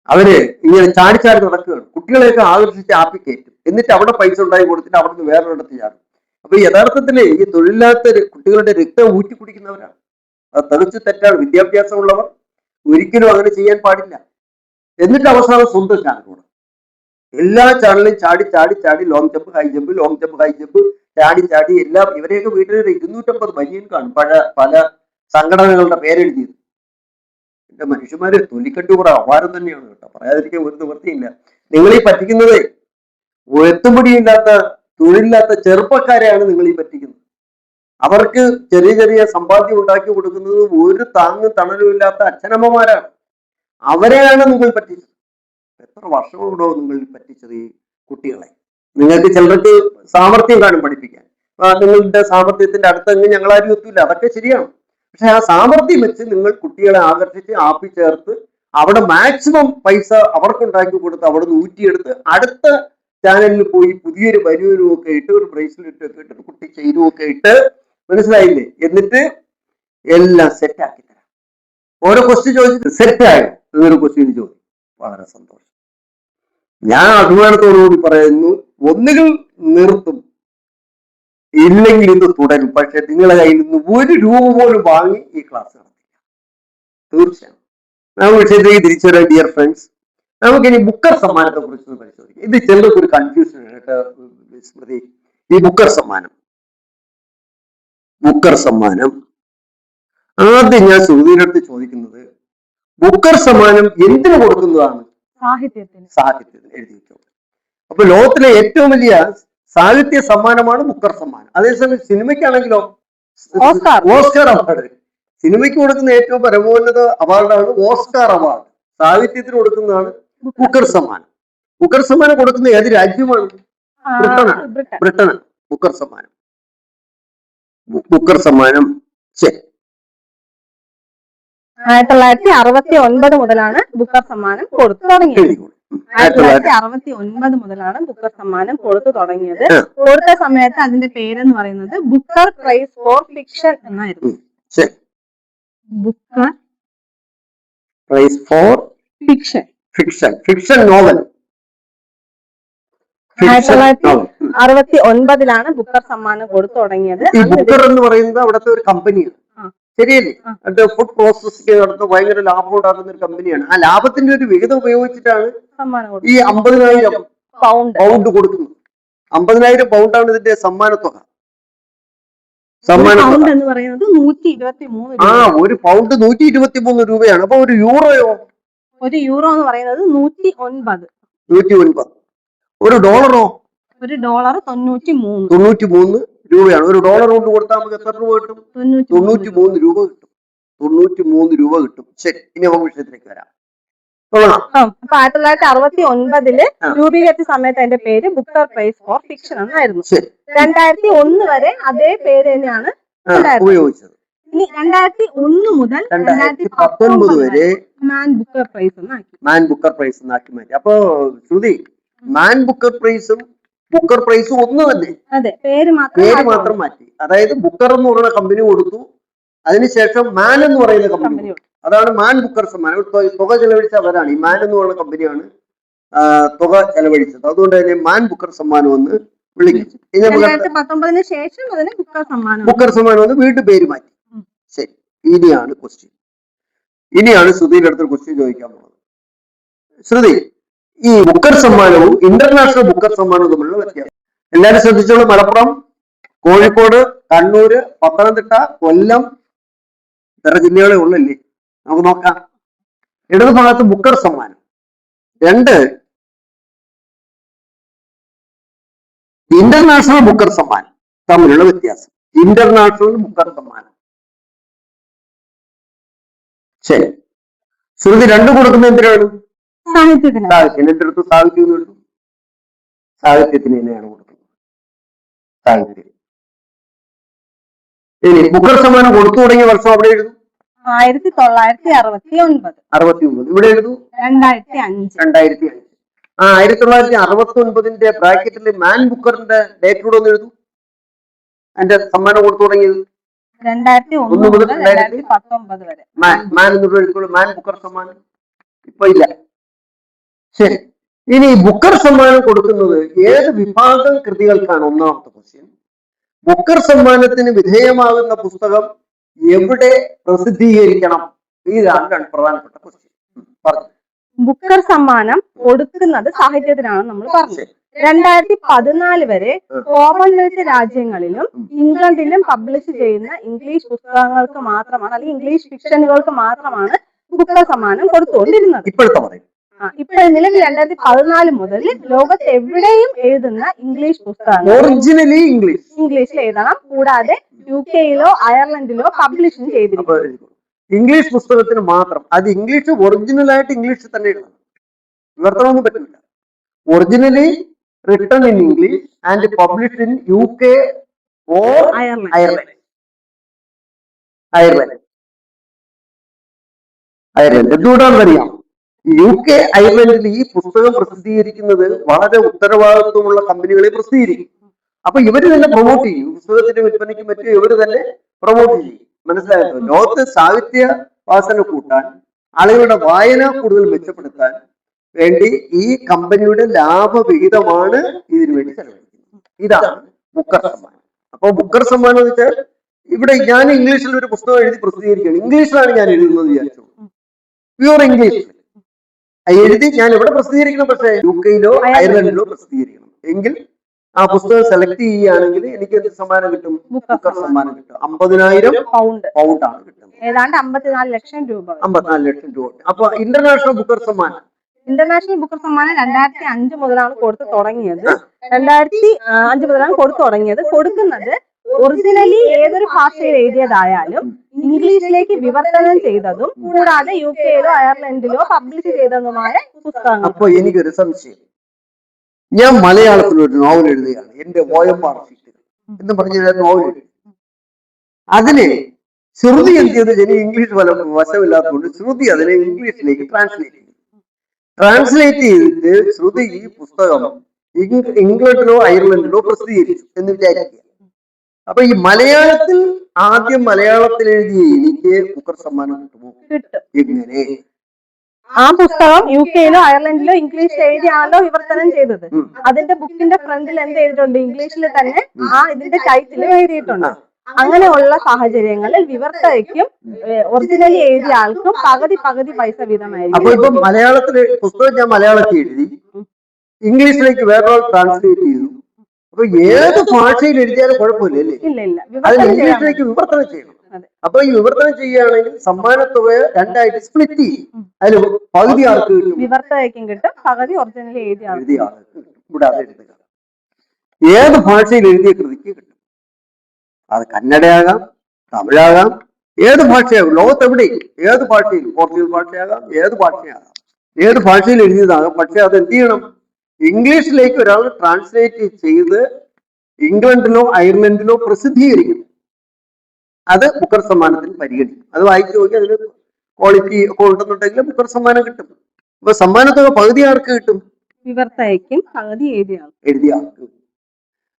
അവര് ഇങ്ങനെ ചാടിച്ചാടി നടക്കുകയാണ്. കുട്ടികളെയൊക്കെ ആകർഷിച്ച് ആപ്പി കയറ്റും, എന്നിട്ട് അവിടെ പൈസ ഉണ്ടായി കൊടുത്തിട്ട് അവിടെ നിന്ന് വേറൊരിടത്ത് ചാടും. അപ്പൊ യഥാർത്ഥത്തില് ഈ തൊഴിലില്ലാത്ത കുട്ടികളുടെ രക്തം ഊറ്റി കുടിക്കുന്നവരാണ്. അത് തെളിച്ച് തെറ്റാണ്. വിദ്യാഭ്യാസമുള്ളവർ ഒരിക്കലും അങ്ങനെ ചെയ്യാൻ പാടില്ല. എന്നിട്ട് അവസാനം സ്വന്തം ചാനലോട് എല്ലാ ചാനലും ചാടി ചാടി ചാടി long jump, high jump, long jump, high jump, ചാടി ചാടി എല്ലാം. ഇവരെയൊക്കെ വീട്ടിൽ 250 ബനിയൻ കാണും, പല സംഘടനകളുടെ പേരെഴുതിയത്. എന്റെ മനുഷ്യന്മാര് തൊലിക്കട്ടി കൂടെ അപാരം തന്നെയാണ് കേട്ടോ, പറയാതിരിക്കാൻ ഒരു നിവൃത്തിയില്ല. നിങ്ങൾ ഈ പറ്റിക്കുന്നത് എത്തുപിടിയില്ലാത്ത തൊഴിലില്ലാത്ത ചെറുപ്പക്കാരെയാണ് നിങ്ങൾ ഈ പറ്റിക്കുന്നത്. അവർക്ക് ചെറിയ ചെറിയ സമ്പാദ്യം ഉണ്ടാക്കി കൊടുക്കുന്നത് ഒരു താങ്ങും തണലും ഇല്ലാത്ത അച്ഛനമ്മമാരാണ്. അവരെയാണ് നിങ്ങൾ പറ്റിച്ചത്. എത്ര വർഷങ്ങളോടോ നിങ്ങൾ പറ്റിച്ചത് ഈ കുട്ടികളെ. നിങ്ങൾക്ക് ചിലർക്ക് സാമർത്ഥ്യം കാണും പഠിപ്പിക്കാൻ, നിങ്ങളുടെ സാമർത്ഥ്യത്തിന്റെ അടുത്തെങ്കിൽ ഞങ്ങളാരും എത്തൂല, അതൊക്കെ ശരിയാണ്. പക്ഷെ ആ സാമർത്ഥ്യം വെച്ച് നിങ്ങൾ കുട്ടികളെ ആകർഷിച്ച് ആപ്പി ചേർത്ത് അവിടെ മാക്സിമം പൈസ അവർക്കുണ്ടാക്കി കൊടുത്ത് അവിടെ നിന്ന് ഊറ്റിയെടുത്ത് അടുത്ത ചാനലിൽ പോയി പുതിയൊരു ബനിയനും ഒക്കെ ഇട്ട്, ഒരു ബ്രേസ്ലെറ്റ് ഒക്കെ ഇട്ട്, ഒരു കുട്ടി ചെയിനും ഒക്കെ ഇട്ട്, മനസ്സിലായില്ലേ? എന്നിട്ട് എല്ലാം സെറ്റാക്കി തരാം. ഓരോ ക്വസ്റ്റ്യൻ ചോദിച്ചിട്ട് സെറ്റായോ എന്നൊരു ക്വസ്റ്റ്യൻ ചോദിക്കും. വളരെ സന്തോഷം. ഞാൻ അഭിമാനത്തോടുകൂടി പറയുന്നു, ഒന്നുകിൽ നിർത്തും, ഇല്ലെങ്കിൽ ഇത് തുടരും. പക്ഷെ നിങ്ങളെ കയ്യിൽ നിന്ന് 1 രൂപ പോലും വാങ്ങി ഈ ക്ലാസ് നടത്തില്ല. തീർച്ചയായും നമുക്ക് വിഷയത്തിലേക്ക് തിരിച്ചു വരാം. ഡിയർ ഫ്രണ്ട്സ്, നമുക്കിനി ബുക്കർ സമ്മാനത്തെ കുറിച്ച് പരിശോധിക്കാം. ഇത് ചിലർക്ക് ഒരു കൺഫ്യൂഷൻ കേട്ടോ സ്മൃതി. ഈ ബുക്കർ സമ്മാനം ആദ്യം ഞാൻ ശ്രുതിയുടെ അടുത്ത് ചോദിക്കുന്നത്, ബുക്കർ സമ്മാനം എന്തിനു കൊടുക്കുന്നതാണ്? സാഹിത്യത്തിന് എഴുതി വെച്ചോ. അപ്പൊ ലോകത്തിലെ ഏറ്റവും വലിയ സാഹിത്യ സമ്മാനമാണ് ബുക്കർ സമ്മാനം. അതേസമയം സിനിമയ്ക്കാണെങ്കിലോ ഓസ്കാർ അവാർഡ്. സിനിമയ്ക്ക് കൊടുക്കുന്ന ഏറ്റവും പരമോന്നത അവാർഡാണ് ഓസ്കാർ അവാർഡ്. സാഹിത്യത്തിന് കൊടുക്കുന്നതാണ് ബുക്കർ സമ്മാനം. ബുക്കർ സമ്മാനം കൊടുക്കുന്ന ഏത് രാജ്യമാണ്? ബ്രിട്ടനാണ് ബുക്കർ സമ്മാനം. ശരി, 1969 മുതലാണ് ബുക്കർ സമ്മാനം കൊടുത്തു തുടങ്ങിയത്. 1969 മുതലാണ് ബുക്കർ സമ്മാനം കൊടുത്തു തുടങ്ങിയത്. കൊടുത്ത സമയത്ത് അതിന്റെ പേരെന്ന് പറയുന്നത് ബുക്കർ പ്രൈസ് ഫോർ ഫിക്ഷൻ എന്നായിരുന്നു. Booker prize for fiction novel. 1969 Booker സമ്മാനം കൊടുത്തു തുടങ്ങിയത്. ഈ ബുക്കർ എന്ന് പറയുന്നത് അവിടുത്തെ ഒരു കമ്പനിയാണ്, ശരിയല്ലേ? അത് ഫുഡ് പ്രോസസ്സിംഗ് നടത്തുന്ന ഭയങ്കര ലാഭം ഉണ്ടാക്കുന്ന ഒരു കമ്പനിയാണ്. ആ ലാഭത്തിന്റെ ഒരു വിഹിതം ഉപയോഗിച്ചിട്ടാണ് ഈ 50,000 പൗണ്ട് കൊടുക്കുന്നത്. 50,000 പൗണ്ടാണ് ഇതിന്റെ സമ്മാനത്തുക. എന്ന് പറയുന്നത് 123. ഒരു പൗണ്ട് 123 രൂപയാണ്. അപ്പൊ ഒരു യൂറോയോ? ഒരു യൂറോ എന്ന് പറയുന്നത് 109. ഒരു ഡോളറോ? ഒരു ഡോളർ 93 രൂപയാണ്. ഒരു ഡോളർ കൊണ്ട് കൊടുത്താൽ നമുക്ക് എത്ര രൂപ കിട്ടും? 93 രൂപ കിട്ടും. 93 രൂപ കിട്ടും. ശരി, ഇനി നമുക്ക് വിഷയത്തിലേക്ക് വരാം. അപ്പൊ 1969 രൂപീകരിച്ച സമയത്ത് അതിന്റെ പേര് ബുക്കർ പ്രൈസ് ഫോർ ഫിക്ഷൻ എന്നായിരുന്നു. 2001 വരെ അതേ പേര് തന്നെയാണ് ഉപയോഗിച്ചത്. ഇനി 2001 മുതൽ 2019 വരെ മാൻ ബുക്കർ പ്രൈസ് എന്നാക്കി മാറ്റി. അപ്പൊ ശ്രുതി, മാൻ ബുക്കർ പ്രൈസും ബുക്കർ പ്രൈസും ഒന്ന് തന്നെ, അതെ, പേര് മാത്രം മാറ്റി. അതായത് ബുക്കർ എന്ന് പറയുന്ന കമ്പനി കൊടുത്തു, അതിനുശേഷം മാൻ എന്ന് പറയുന്ന കമ്പനി, അതാണ് മാൻ ബുക്കർ സമ്മാനം. തുക ചെലവഴിച്ച അവരാണ്. ഈ മാൻ എന്ന് പറയുന്ന കമ്പനിയാണ് തുക ചെലവഴിച്ചത്. അതുകൊണ്ട് തന്നെ മാൻ ബുക്കർ സമ്മാനം എന്ന് വിളിക്കും. 2019 ശേഷം അതിന് ബുക്കർ സമ്മാനം എന്ന് വീണ്ടും പേര് മാറ്റി. ശരി, ഇനിയാണ് ക്വസ്റ്റ്യൻ. ഇനിയാണ് ശ്രുതിയുടെ അടുത്തൊരു ക്വസ്റ്റ്യൻ ചോദിക്കാൻ പോകുന്നത്. ശ്രുതി, ഈ ബുക്കർ സമ്മാനവും ഇന്റർനാഷണൽ ബുക്കർ സമ്മാനവും തമ്മിലുള്ള വ്യത്യാസം എല്ലാവരും ശ്രദ്ധിച്ചോളൂ. മലപ്പുറം, കോഴിക്കോട്, കണ്ണൂര്, പത്തനംതിട്ട, കൊല്ലം, ഇത്ര ജില്ലകളെ ഉള്ളല്ലേ? നമുക്ക് നോക്കാം. ഇടത് ഭാഗത്ത് ബുക്കർ സമ്മാനം, 2 ഇന്റർനാഷണൽ ബുക്കർ സമ്മാനം തമ്മിലുള്ള വ്യത്യാസം. ഇന്റർനാഷണൽ ബുക്കർ സമ്മാനം. ശരി, ശ്രുതി 2 കൊടുക്കുന്നത് എന്തിനാണ്? സാഹിത്യത്തിന്. എന്റെ അടുത്ത് സാഹിത്യം എന്ന് എടുത്തു. സാഹിത്യത്തിന് തന്നെയാണ് കൊടുക്കുന്നത്. സാഹിത്യം. ഇനി ബുക്കർ സമ്മാനം കൊടുത്തു തുടങ്ങിയ വർഷം അവിടെ എഴുതും 1969. ഇവിടെ എഴുതൂ 2005. 1969 ബ്രാക്കറ്റിൽ മാൻ ബുക്കറിന്റെ ഡേറ്റ് കൂടെ ഒന്ന് എഴുതൂ. അതിന്റെ സമ്മാനം കൊടുത്തു തുടങ്ങിയത് 2001 മുതൽ 2019 വരെ. മാൻ എന്നുള്ള എഴുതുള്ളൂ. മാൻ ബുക്കർ സമ്മാനം ഇപ്പൊ ഇല്ല. ശരി, ഇനി ബുക്കർ സമ്മാനം കൊടുക്കുന്നത് ഏത് വിഭാഗം കൃതികൾക്കാണ്? ഒന്നാമത്തെ ക്വസ്റ്റ്യൻ. ബുക്കർ സമ്മാനത്തിന് വിധേയമാകുന്ന പുസ്തകം എവിടെ പ്രസിദ്ധീകരിക്കണം? ഇതാണ് പ്രധാനപ്പെട്ട ക്വസ്റ്റ്യൻ. പറഞ്ഞു. ബുക്കർ സമ്മാനം കൊടുക്കുന്നത് സാഹിത്യത്തിനാണ് നമ്മൾ പറഞ്ഞത്. 2014 വരെ കോമൺവെൽത്ത് രാജ്യങ്ങളിലും ഇംഗ്ലണ്ടിലും പബ്ലിഷ് ചെയ്യുന്ന ഇംഗ്ലീഷ് പുസ്തകങ്ങൾക്ക് മാത്രമാണ്, അല്ലെങ്കിൽ ഇംഗ്ലീഷ് ഫിക്ഷനുകൾക്ക് മാത്രമാണ് ബുക്കർ സമ്മാനം കൊടുത്തുകൊണ്ടിരുന്നത്. ഇപ്പോൾ നിലവിൽ 2014 മുതൽ ലോകത്ത് എവിടെയും എഴുതുന്ന ഇംഗ്ലീഷ് പുസ്തകങ്ങൾ ഇംഗ്ലീഷിൽ എഴുതണം. കൂടാതെ UK-യിലോ അയർലൻഡിലോ പബ്ലിഷിംഗ് ചെയ്തിരിക്കും. ഇംഗ്ലീഷ് പുസ്തകത്തിന് മാത്രം. അത് ഇംഗ്ലീഷ് ഒറിജിനലായിട്ട് ഇംഗ്ലീഷിൽ തന്നെ എഴുതണം. വിവർത്തനമൊന്നും പറ്റില്ല. Originally written in English and published in UK or Ireland. എന്തുകൊണ്ടാണെന്ന് അറിയാം? UK, അയർലൻഡിൽ ഈ പുസ്തകം പ്രസിദ്ധീകരിക്കുന്നത് വളരെ ഉത്തരവാദിത്വമുള്ള കമ്പനികളെ പ്രസിദ്ധീകരിക്കും. അപ്പൊ ഇവര് തന്നെ പ്രൊമോട്ട് ചെയ്യും. പുസ്തകത്തിന്റെ വിൽപ്പനയ്ക്ക് മറ്റും ഇവര് തന്നെ പ്രൊമോട്ട് ചെയ്യും. മനസ്സിലായോ? ലോകത്ത് സാഹിത്യ വാസന കൂട്ടാൻ, ആളുകളുടെ വായന കൂടുതൽ മെച്ചപ്പെടുത്താൻ വേണ്ടി ഈ കമ്പനിയുടെ ലാഭവിഹിതമാണ് ഇതിനു വേണ്ടി ചെലവഴിക്കുന്നത്. ഇതാണ് ബുക്കർ സമ്മാനം. അപ്പൊ ബുക്കർ സമ്മാനം എന്ന് വെച്ചാൽ, ഇവിടെ ഞാൻ ഇംഗ്ലീഷിൽ ഒരു പുസ്തകം എഴുതി പ്രസിദ്ധീകരിക്കുകയാണ്. ഇംഗ്ലീഷിലാണ് ഞാൻ എഴുതുന്നത് വിചാരിച്ചു, പ്യൂർ ഇംഗ്ലീഷ് എഴുതി ഞാൻ എവിടെ പ്രസിദ്ധീകരിക്കണം? പക്ഷേ UK-യിലോ അയർലൻഡിലോ പ്രസിദ്ധീകരിക്കണം. എങ്കിൽ ആ പുസ്തകം സെലക്ട് ചെയ്യുകയാണെങ്കിൽ എനിക്ക് എന്ത് സമ്മാനം കിട്ടും? ബുക്കർ സമ്മാനം കിട്ടും. 50,000 പൗണ്ടാണ് കിട്ടുന്നത്. ഏതാണ്ട് 54 ലക്ഷം രൂപ. അപ്പൊ ഇന്റർനാഷണൽ ബുക്കർ സമ്മാനം 2005 മുതലാണ് കൊടുത്തു തുടങ്ങിയത്. 2005 മുതലാണ് കൊടുക്കുന്നത് ഒറിജിനലി ഏതൊരു ഭാഷയിൽ എഴുതിയതായാലും ഇംഗ്ലീഷിലേക്ക് വിവർത്തനം ചെയ്തതും കൂടാതെ UK-യിലോ അയർലൻഡിലോ പബ്ലിഷ് ചെയ്തതുമായ പുസ്തകങ്ങൾ. അപ്പൊ എനിക്കൊരു സംശയം. ഞാൻ മലയാളത്തിൽ ഒരു നോവൽ എഴുതുകയാണ്, എന്റെ OMR എന്ന് പറഞ്ഞ നോവൽ എഴുതി. അതിനെ ശ്രുതി എന്ത് ചെയ്ത്? എനിക്ക് ഇംഗ്ലീഷ് വശമില്ലാത്തതുകൊണ്ട് ശ്രുതി അതിനെ ഇംഗ്ലീഷിലേക്ക് ട്രാൻസ്ലേറ്റ് ചെയ്തിട്ട് ശ്രുതി ഈ പുസ്തകം ഇംഗ്ലണ്ടിലോ അയർലൻഡിലോ പ്രസിദ്ധീകരിച്ചു എന്ന് വിചാരിക്കുക. അപ്പൊ ഈ മലയാളത്തിൽ ആദ്യം മലയാളത്തിൽ എഴുതിയ എനിക്ക് ബുക്കർ സമ്മാനം കിട്ടുമോ? എങ്ങനെ? ആ പുസ്തകം UK-യിലോ അയർലൻഡിലോ ഇംഗ്ലീഷ് എഴുതിയാണല്ലോ വിവർത്തനം ചെയ്തത്. അതിന്റെ ബുക്കിന്റെ ഫ്രണ്ടിൽ എന്ത് എഴുതിയിട്ടുണ്ട്? ഇംഗ്ലീഷിൽ തന്നെ ഇതിന്റെ ടൈറ്റിൽ എഴുതിയിട്ടുണ്ട്. അങ്ങനെയുള്ള സാഹചര്യങ്ങളിൽ വിവർത്തകയ്ക്കും ഒറിജിനലി എഴുതിയ ആൾക്കും പകുതി പൈസ വീതമായിരിക്കും. അപ്പൊ ഇപ്പൊ മലയാളത്തില് പുസ്തകം ഞാൻ മലയാളത്തിൽ എഴുതി, ഇംഗ്ലീഷിലേക്ക് വേറെ ട്രാൻസ്ലേറ്റ് ചെയ്തു. അപ്പൊ ഏത് ഭാഷയിൽ എഴുതിയാലും കുഴപ്പമില്ല, ഇല്ല, അത് ഇംഗ്ലീഷിലേക്ക് വിവർത്തനം ചെയ്യണം. അപ്പൊ ഈ വിവർത്തനം ചെയ്യുകയാണെങ്കിൽ സമ്മാനത്തുക 2ആയിട്ട് സ്പ്ലിറ്റ് ചെയ്യും. അതിൽ പകുതി ആൾക്ക് കിട്ടും, വിവർത്തകയ്ക്കും കിട്ടും, പകുതി ഒറിജിനലി എഴുതിയ ആൾക്ക് ഇവിടെ അത് എഴുതുക. ഏത് ഭാഷയിൽ എഴുതിയ കൃതിക്ക് കിട്ടും. അത് കന്നഡയാകാം, തമിഴാകാം, ഏത് ഭാഷയാകും, ലോകത്തെവിടെയും ഏത് ഭാഷയിൽ, പോർച്ചുഗീസ് ഭാഷയാകാം, ഏത് ഭാഷയാകാം, ഏത് ഭാഷയിൽ എഴുതിയതാകാം. പക്ഷെ അത് എന്ത് ചെയ്യണം, ഇംഗ്ലീഷിലേക്ക് ഒരാൾ ട്രാൻസ്ലേറ്റ് ചെയ്ത് ഇംഗ്ലണ്ടിലോ അയർലൻഡിലോ പ്രസിദ്ധീകരിക്കണം. അത് ബുക്കർ സമ്മാനത്തിന് പരിഗണിക്കും. അത് വായിച്ചു നോക്കി അതിന് ക്വാളിറ്റി ഒക്കെ ഉണ്ടെന്നുണ്ടെങ്കിൽ ബുക്കർ സമ്മാനം കിട്ടും. അപ്പൊ സമ്മാനത്തുക പകുതി ആർക്ക് കിട്ടും? വിവർത്തകയ്ക്കും പകുതി എഴുതിയ ആൾക്ക്.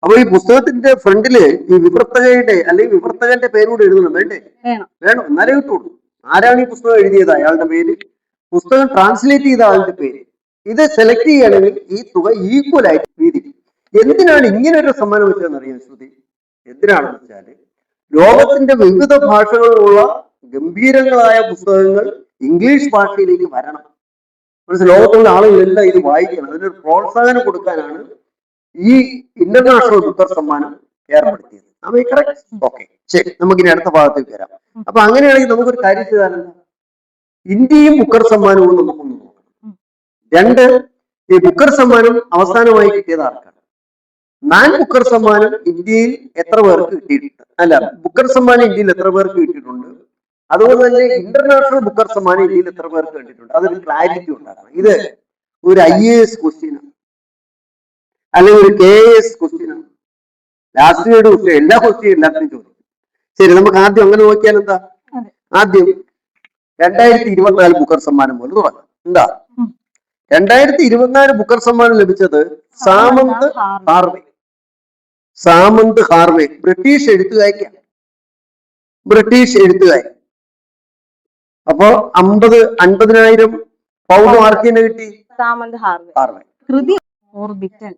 അപ്പൊ ഈ പുസ്തകത്തിന്റെ ഫ്രണ്ടില് ഈ വിവർത്തകയുടെ അല്ലെങ്കിൽ വിവർത്തകന്റെ പേരൂടെ എഴുതണം, വേണ്ടേ? വേണം, എന്നാലേ കിട്ടുള്ളൂ. ആരാണ് ഈ പുസ്തകം എഴുതിയത്, അയാളുടെ പേര്, പുസ്തകം ട്രാൻസ്ലേറ്റ് ചെയ്ത ആളുടെ പേര്. ഇത് സെലക്ട് ചെയ്യുകയാണെങ്കിൽ ഈ തുക ഈക്വൽ ആയിട്ട് വീതിക്കും. എന്തിനാണ് ഇങ്ങനെ ഒരു സമ്മാനം വെച്ചതെന്ന് അറിയാൻ ശ്രുതി? എന്തിനാണെന്ന് വെച്ചാല് ലോകത്തിന്റെ വിവിധ ഭാഷകളിലുള്ള ഗംഭീരങ്ങളായ പുസ്തകങ്ങൾ ഇംഗ്ലീഷ് ഭാഷയിലേക്ക് വരണം. ലോകത്തുള്ള ആളുകളെല്ലാം ഇത് വായിക്കണം. അതിനൊരു പ്രോത്സാഹനം കൊടുക്കാനാണ് ഈ ഇന്റർനാഷണൽ ബുക്കർ സമ്മാനം ഏർപ്പെടുത്തിയത്. ഓക്കെ, ശരി, നമുക്കിനി അടുത്ത ഭാഗത്തേക്ക് വരാം. അപ്പൊ അങ്ങനെയാണെങ്കിൽ നമുക്കൊരു കാര്യം ചെയ്താലും ഇന്ത്യയും ബുക്കർ സമ്മാനവും നമുക്കൊന്ന് നോക്കണം. രണ്ട്, ഈ ബുക്കർ സമ്മാനം അവസാനമായി കിട്ടിയത് ആർക്കാണ്? മാൻ ബുക്കർ സമ്മാനം ഇന്ത്യയിൽ എത്ര പേർക്ക് കിട്ടിയിട്ടുണ്ട്? അല്ല, ബുക്കർ സമ്മാനം ഇന്ത്യയിൽ എത്ര പേർക്ക് കിട്ടിയിട്ടുണ്ട്? അതുപോലെ തന്നെ ഇന്റർനാഷണൽ ബുക്കർ സമ്മാനം ഇന്ത്യയിൽ എത്ര പേർക്ക് കിട്ടിയിട്ടുണ്ട്? അതൊരു ക്ലാരിറ്റി ഉണ്ടാക്കണം. ഇത് ഒരു IAS ക്വസ്റ്റ്യൻ ആണ്, അല്ലെങ്കിൽ ഒരു KAS ക്വസ്റ്റ്യൻ ആണ്. ലാസ്റ്റ് ഇയർ ക്വസ്റ്റ്യൻ, എല്ലാ ക്വസ്റ്റ്യൻ എല്ലാത്തിനും ചോദിക്കും. ശരി, നമുക്ക് ആദ്യം അങ്ങനെ നോക്കിയാൽ എന്താ? ആദ്യം 2024 ബുക്കർ സമ്മാനം പോലെ തുടങ്ങാം. എന്താ 2024 ബുക്കർ സമ്മാനം ലഭിച്ചത് Samantha Harvey. Samantha Harvey British എഴുത്തുകാരിയാണ്. ബ്രിട്ടീഷ് എഴുത്തുകാരി. അപ്പോ 50,000 പൗണ്ട് മാർക്ക് തന്നെ കിട്ടി. Samantha Harvey. കൃതി ഓർബിറ്റൽ.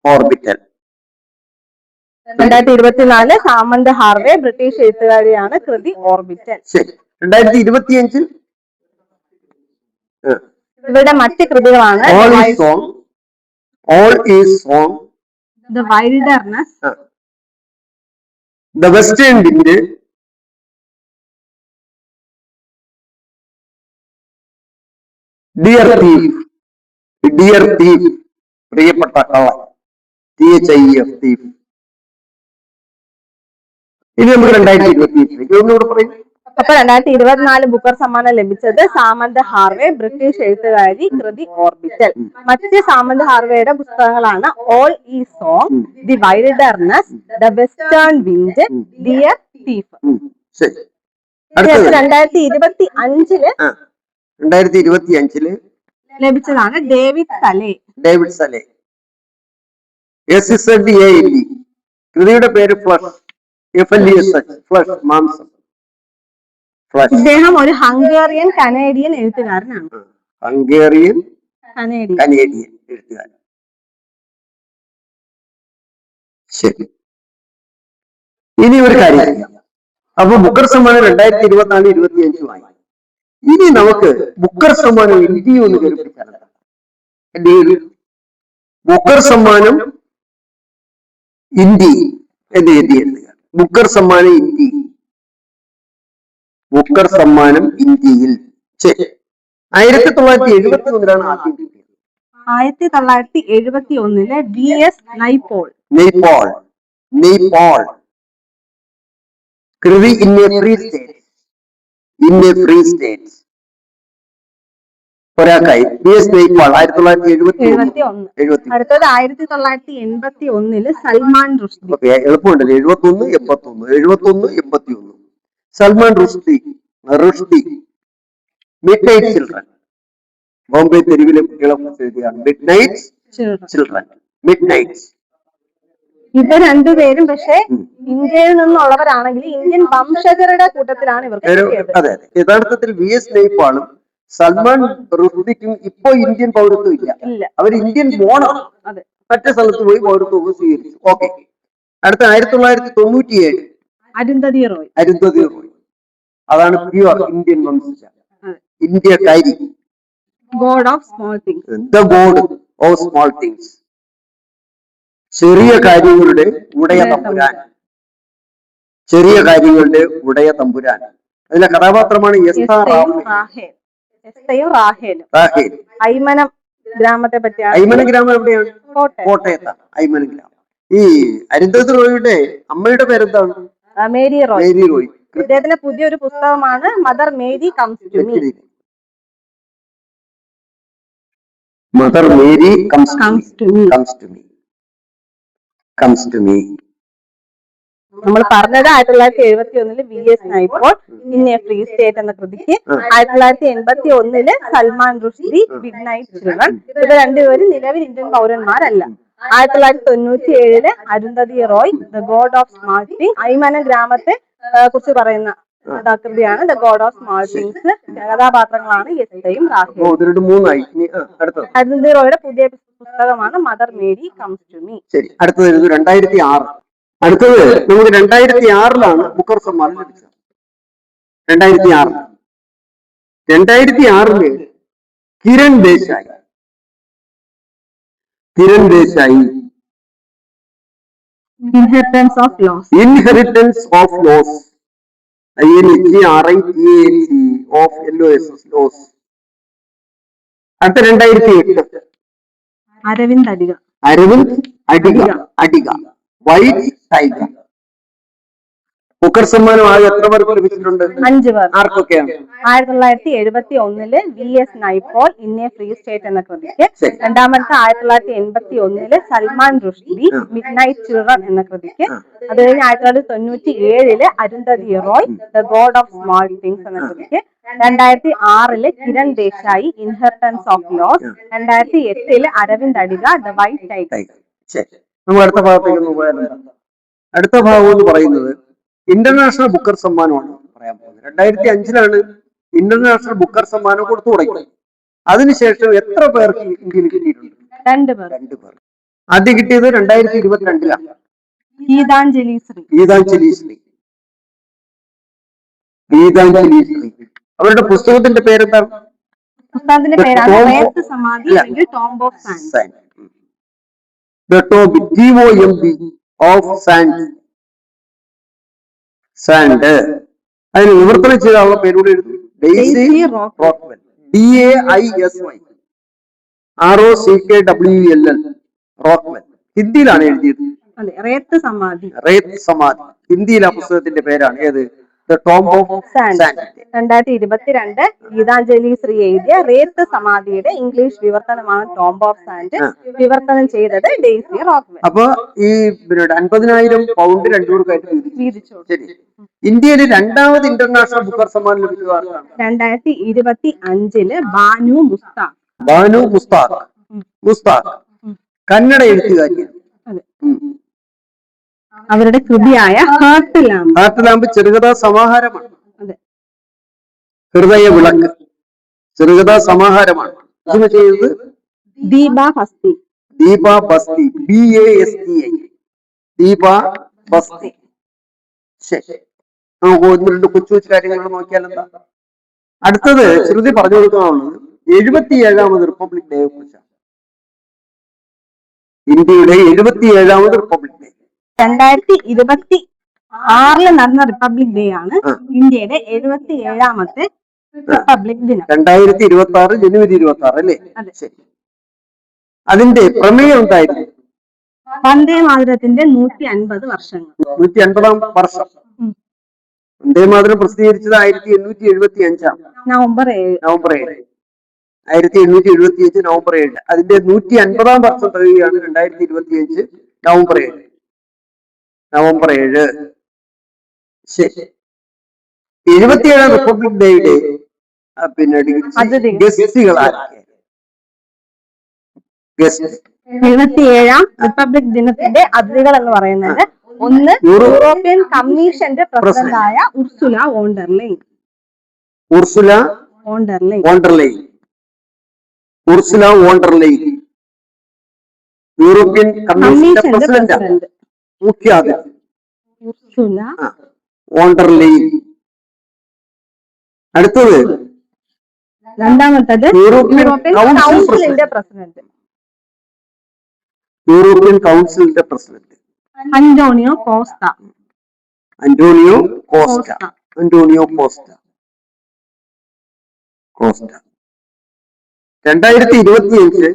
2024 സാമന്ത് ഹാർവേ ബ്രിട്ടീഷ് എഴുത്തുകാരിയാണ്. കൃതി ഓർബിറ്റൽ. ശരി. 2025 ഇവരുടെ മറ്റ് കൃതികളാണ് All is Song, The Wilderness, The Western Wind, Dear Thief, പ്രിയപ്പെട്ട കള്ളൻ, THIEF, thief. ഇനി നമുക്ക് 2025 ഒന്നുകൂടെ പറയും. അപ്പൊ 2024 ബുക്കർ സമ്മാനം ലഭിച്ചത് സാമന്ത് ഹാർവേ ബ്രിട്ടീഷ് എഴുത്തുകാരി. കൃതി ഓർബിറ്റൽ. മറ്റ് സാമന്ത് ഹാർവേയുടെ പുസ്തകങ്ങളാണ് All is Song, The Wilderness, The Western Wind, Dear Thief. 2025 ലഭിച്ചതാണ് ഡേവിഡ് സലേ. SZALE. കൃതിയുടെ പേര് ഫ്ലഷ്, FLESH, ഫ്ലഷ്, മാംസം. ഇദ്ദേഹം ഒരു ഹംഗേറിയൻ കനേഡിയൻ എഴുത്തുകാരനാണ്. കനേഡിയൻ എഴുത്തുകാരൻ. ശരി, ഇനി ഒരു കാര്യം ചെയ്യാം. അപ്പൊ ബുക്കർ സമ്മാനം 2024-25 വാങ്ങി. ഇനി നമുക്ക് ബുക്കർ സമ്മാനം ഇന്ത്യ ഒന്ന് കരുപ്പിച്ചാൽ ബുക്കർ സമ്മാനം ഇന്ത്യ എന്ന് എഴുതുക. ബുക്കർ സമ്മാനം ഇന്ത്യ, ബുക്കർ സമ്മാനം ഇന്ത്യയിൽ. ശരി, 1971 ആദ്യം കിട്ടിയത്. 1971 VS നൈപോൾ. കൃതി ഇൻ എ ഫ്രീ സ്റ്റേറ്റ്. ഒരാൾക്കായി VS നൈപോൾ 1971. അടുത്തത് 1981 സൽമാൻ റുഷ്ദി. എളുപ്പമുണ്ടല്ലോ, 71, Salman Rushdie. Midnight children. Bombay തെരുവിലെ കുട്ടികളെ കുറിച്ച് എഴുതിയാണ് മിഡ് നൈറ്റ് ചിൽഡ്രൻ. ഇവർ രണ്ടുപേരും പക്ഷേ ഇന്ത്യയിൽ നിന്നുള്ളവരാണെങ്കിൽ ഇന്ത്യൻ വംശജരുടെ കൂട്ടത്തിലാണ് ഇവർക്ക്. അതെ, യഥാർത്ഥത്തിൽ VS നൈപാളും സൽമാൻ റുഷ്ദിക്കും ഇപ്പൊ ഇന്ത്യൻ പൗരത്വം ഇല്ല. അവർ ഇന്ത്യൻ ബോണാണ്. മറ്റേ സ്ഥലത്ത് പോയി പൗരത്വം സ്വീകരിച്ചു. ഓക്കെ. അടുത്ത 1997 അരുന്ധതി റോയ്. അതാണ് പ്യുവർ ഇന്ത്യൻ വംശജ, ഇന്ത്യക്കാരി. God of small things. The god of small things. ചെറിയ കാര്യങ്ങളുടെ ഉടയ തമ്പുരാൻ. അതിലെ കഥാപാത്രമാണ് ഐമനം ഗ്രാമത്തെ പറ്റി. ഐമനം ഗ്രാമം എവിടെയാണ്? കോട്ടയത്താണ് ഐമനം ഗ്രാമം. ഈ അരുന്ധതി റോയിയുടെ അമ്മയുടെ പേരെന്താണ്? മേരി റോയ്. മേരി റോയ്. ഇദ്ദേഹത്തിന്റെ പുതിയൊരു പുസ്തകമാണ് mother Mary comes to me. Mother Mary comes to me. നമ്മൾ പറഞ്ഞത് 1971 VS Naipaul in a free state എന്ന കൃതിക്ക്, 1981 Salman Rushdie midnight children. ഇവർ രണ്ടുപേരും നിലവിൽ ഇന്ത്യൻ പൗരന്മാരല്ല. 1997 Arundhati Roy the god of smart things. അയ്മന ഗ്രാമത്തെ കുറിച്ച് പറയുന്ന കൃതിയാണ് the god of smart things. കഥാപാത്രങ്ങളാണ് യെസ്തയും റാഹേലും. അരുന്ധതി റോയുടെ പുതിയ പുസ്തകമാണ് mother Mary comes to me. ശരി, അടുത്തത് 2006. അടുത്തത് നമുക്ക് 2006 ബുക്കർ സമ്മാനം ലഭിച്ചത്. 2006 Kiran Desai inheritance of loss of loss. അടുത്ത 2008 Aravind Adiga white tiger. Booker സമ്മാനം ആകെ എത്ര പേർക്ക് ലഭിച്ചിട്ടുണ്ട്? 5 പേർ. ആർക്കൊക്കെയാണ്? 1971 VS Naipaul in a free state എന്ന കൃതിക്ക്, രണ്ടാമത്തെ 1981 Salman Rushdie midnight children എന്ന കൃതിക്ക്, അത് കഴിഞ്ഞ് 1997 Arundhati Roy the god of smart things എന്ന കൃതിക്ക്, 2006 Kiran Desai inheritance of loss, 2008 Aravind Adiga the white tiger. നമ്മൾ അടുത്ത ഭാഗത്തേക്ക് പോയാൽ, അടുത്ത ഭാഗം എന്ന് പറയുന്നത് ഇന്റർനാഷണൽ ബുക്കർ സമ്മാനമാണ് പറയാൻ പോകുന്നത്. 2005 ഇന്റർനാഷണൽ ബുക്കർ സമ്മാനം കൊടുത്തു തുടങ്ങി. അതിനുശേഷം എത്ര പേർക്ക് ഇന്ത്യയിൽ കിട്ടിയിട്ടുണ്ട്? 2 പേർ. ആദ്യം കിട്ടിയത് 2022 ഗീതാഞ്ജലി ശ്രീ. അവരുടെ പുസ്തകത്തിന്റെ പേരെന്താണ്? പുസ്തകത്തിന്റെ പേരാണ് റേത്ത് സമാധി അല്ലെങ്കിൽ tomb of sand. The TOMB of Sand. അതിന് വിവർത്തനം ചെയ്ത അവളുടെ പേരൂടെ എഴുതി. Daisy Rockwell. DAISY ROCKWELL Rockwell. ഹിന്ദിയിലാണ് എഴുതിയത്. റേത്ത് സമാധി. ഹിന്ദിയിൽ ആ പുസ്തകത്തിന്റെ പേരാണ് ഏത്? The Tomb of Sand. 2022 Geethanjali Shri എഴുതിയ റേത്ത് സമാധിയുടെ ഇംഗ്ലീഷ് വിവർത്തനമാണ് ടോംബ് ഓഫ് സാൻഡ്. വിവർത്തനം ചെയ്തത് ഡെയ്സി റോക്ക്വെൽ. അപ്പൊ ഈ 50,000 പൗണ്ട് രണ്ടുപേർക്കായിട്ട് വീതിച്ചു. ശരി, ഇന്ത്യയിൽ രണ്ടാമത് ഇന്റർനാഷണൽ ബുക്കർ സമ്മാനം ലഭിച്ചത് 2025 ബാനു മുസ്താഖ് കന്നഡ എഴുത്തുകാരിയാണ്. അവരുടെ കൃതിയായ ഹാർട്ട് ലാമ്പ് ചെറുകഥാ സമാഹാരമാണ്. ഹൃദയ വിളക്ക് ചെറുകഥാ സമാഹാരമാണ്. ഇത് ചെയ്തത് ദീപ ബസ്തി. ശരി, നമുക്ക് 1-2 കൊച്ചു കാര്യങ്ങൾ നോക്കിയാൽ എന്താ? അടുത്തത് ശ്രുതി പറഞ്ഞു കൊടുക്കാനുള്ളത് 77ാമത് റിപ്പബ്ലിക് ഡേയെ കുറിച്ചാണ്. ഇന്ത്യയുടെ 77ാമത് റിപ്പബ്ലിക് ഡേ 2026 നടന്ന റിപ്പബ്ലിക് ഡേ ആണ്. ഇന്ത്യയുടെ 77ാമത്തെ റിപ്പബ്ലിക് ദിനം. 2026 ജനുവരി 26 അല്ലേ? ശരി. അതിന്റെ പ്രമേയം എന്തായിരുന്നു? വന്ദേ മാതരത്തിന്റെ 150 വർഷങ്ങൾ. 150ാം വർഷം. വന്ദേ മാതരം പ്രസിദ്ധീകരിച്ചത് 1875 നവംബർ 7. 1875 നവംബർ 7. അതിന്റെ 150ാം വർഷം തികയാണ് 2025 നവംബർ 7. ശരി, 77ാം റിപ്പബ്ലിക് ഡേയുടെ പിന്നെ ഗസ്റ്റുകൾ ആരൊക്കെ? 77ാം റിപ്പബ്ലിക് ദിനത്തിന്റെ അതിഥികൾ എന്ന് പറയുന്നത്, ഒന്ന് യൂറോപ്യൻ കമ്മീഷന്റെ പ്രസിഡന്റായ ഉർസുല വോണ്ടർലൈൻ. യൂറോപ്യൻ കമ്മീഷന്റെ പ്രസിഡന്റ് മുഖ്യാതിഥി ഉർസുല വോണ്ടർലൈൻ. അടുത്തത് രണ്ടാമത്തത് യൂറോപ്യൻ കൗൺസിലിന്റെ പ്രസിഡന്റ് അന്റോണിയോ കോസ്റ്റ. 2025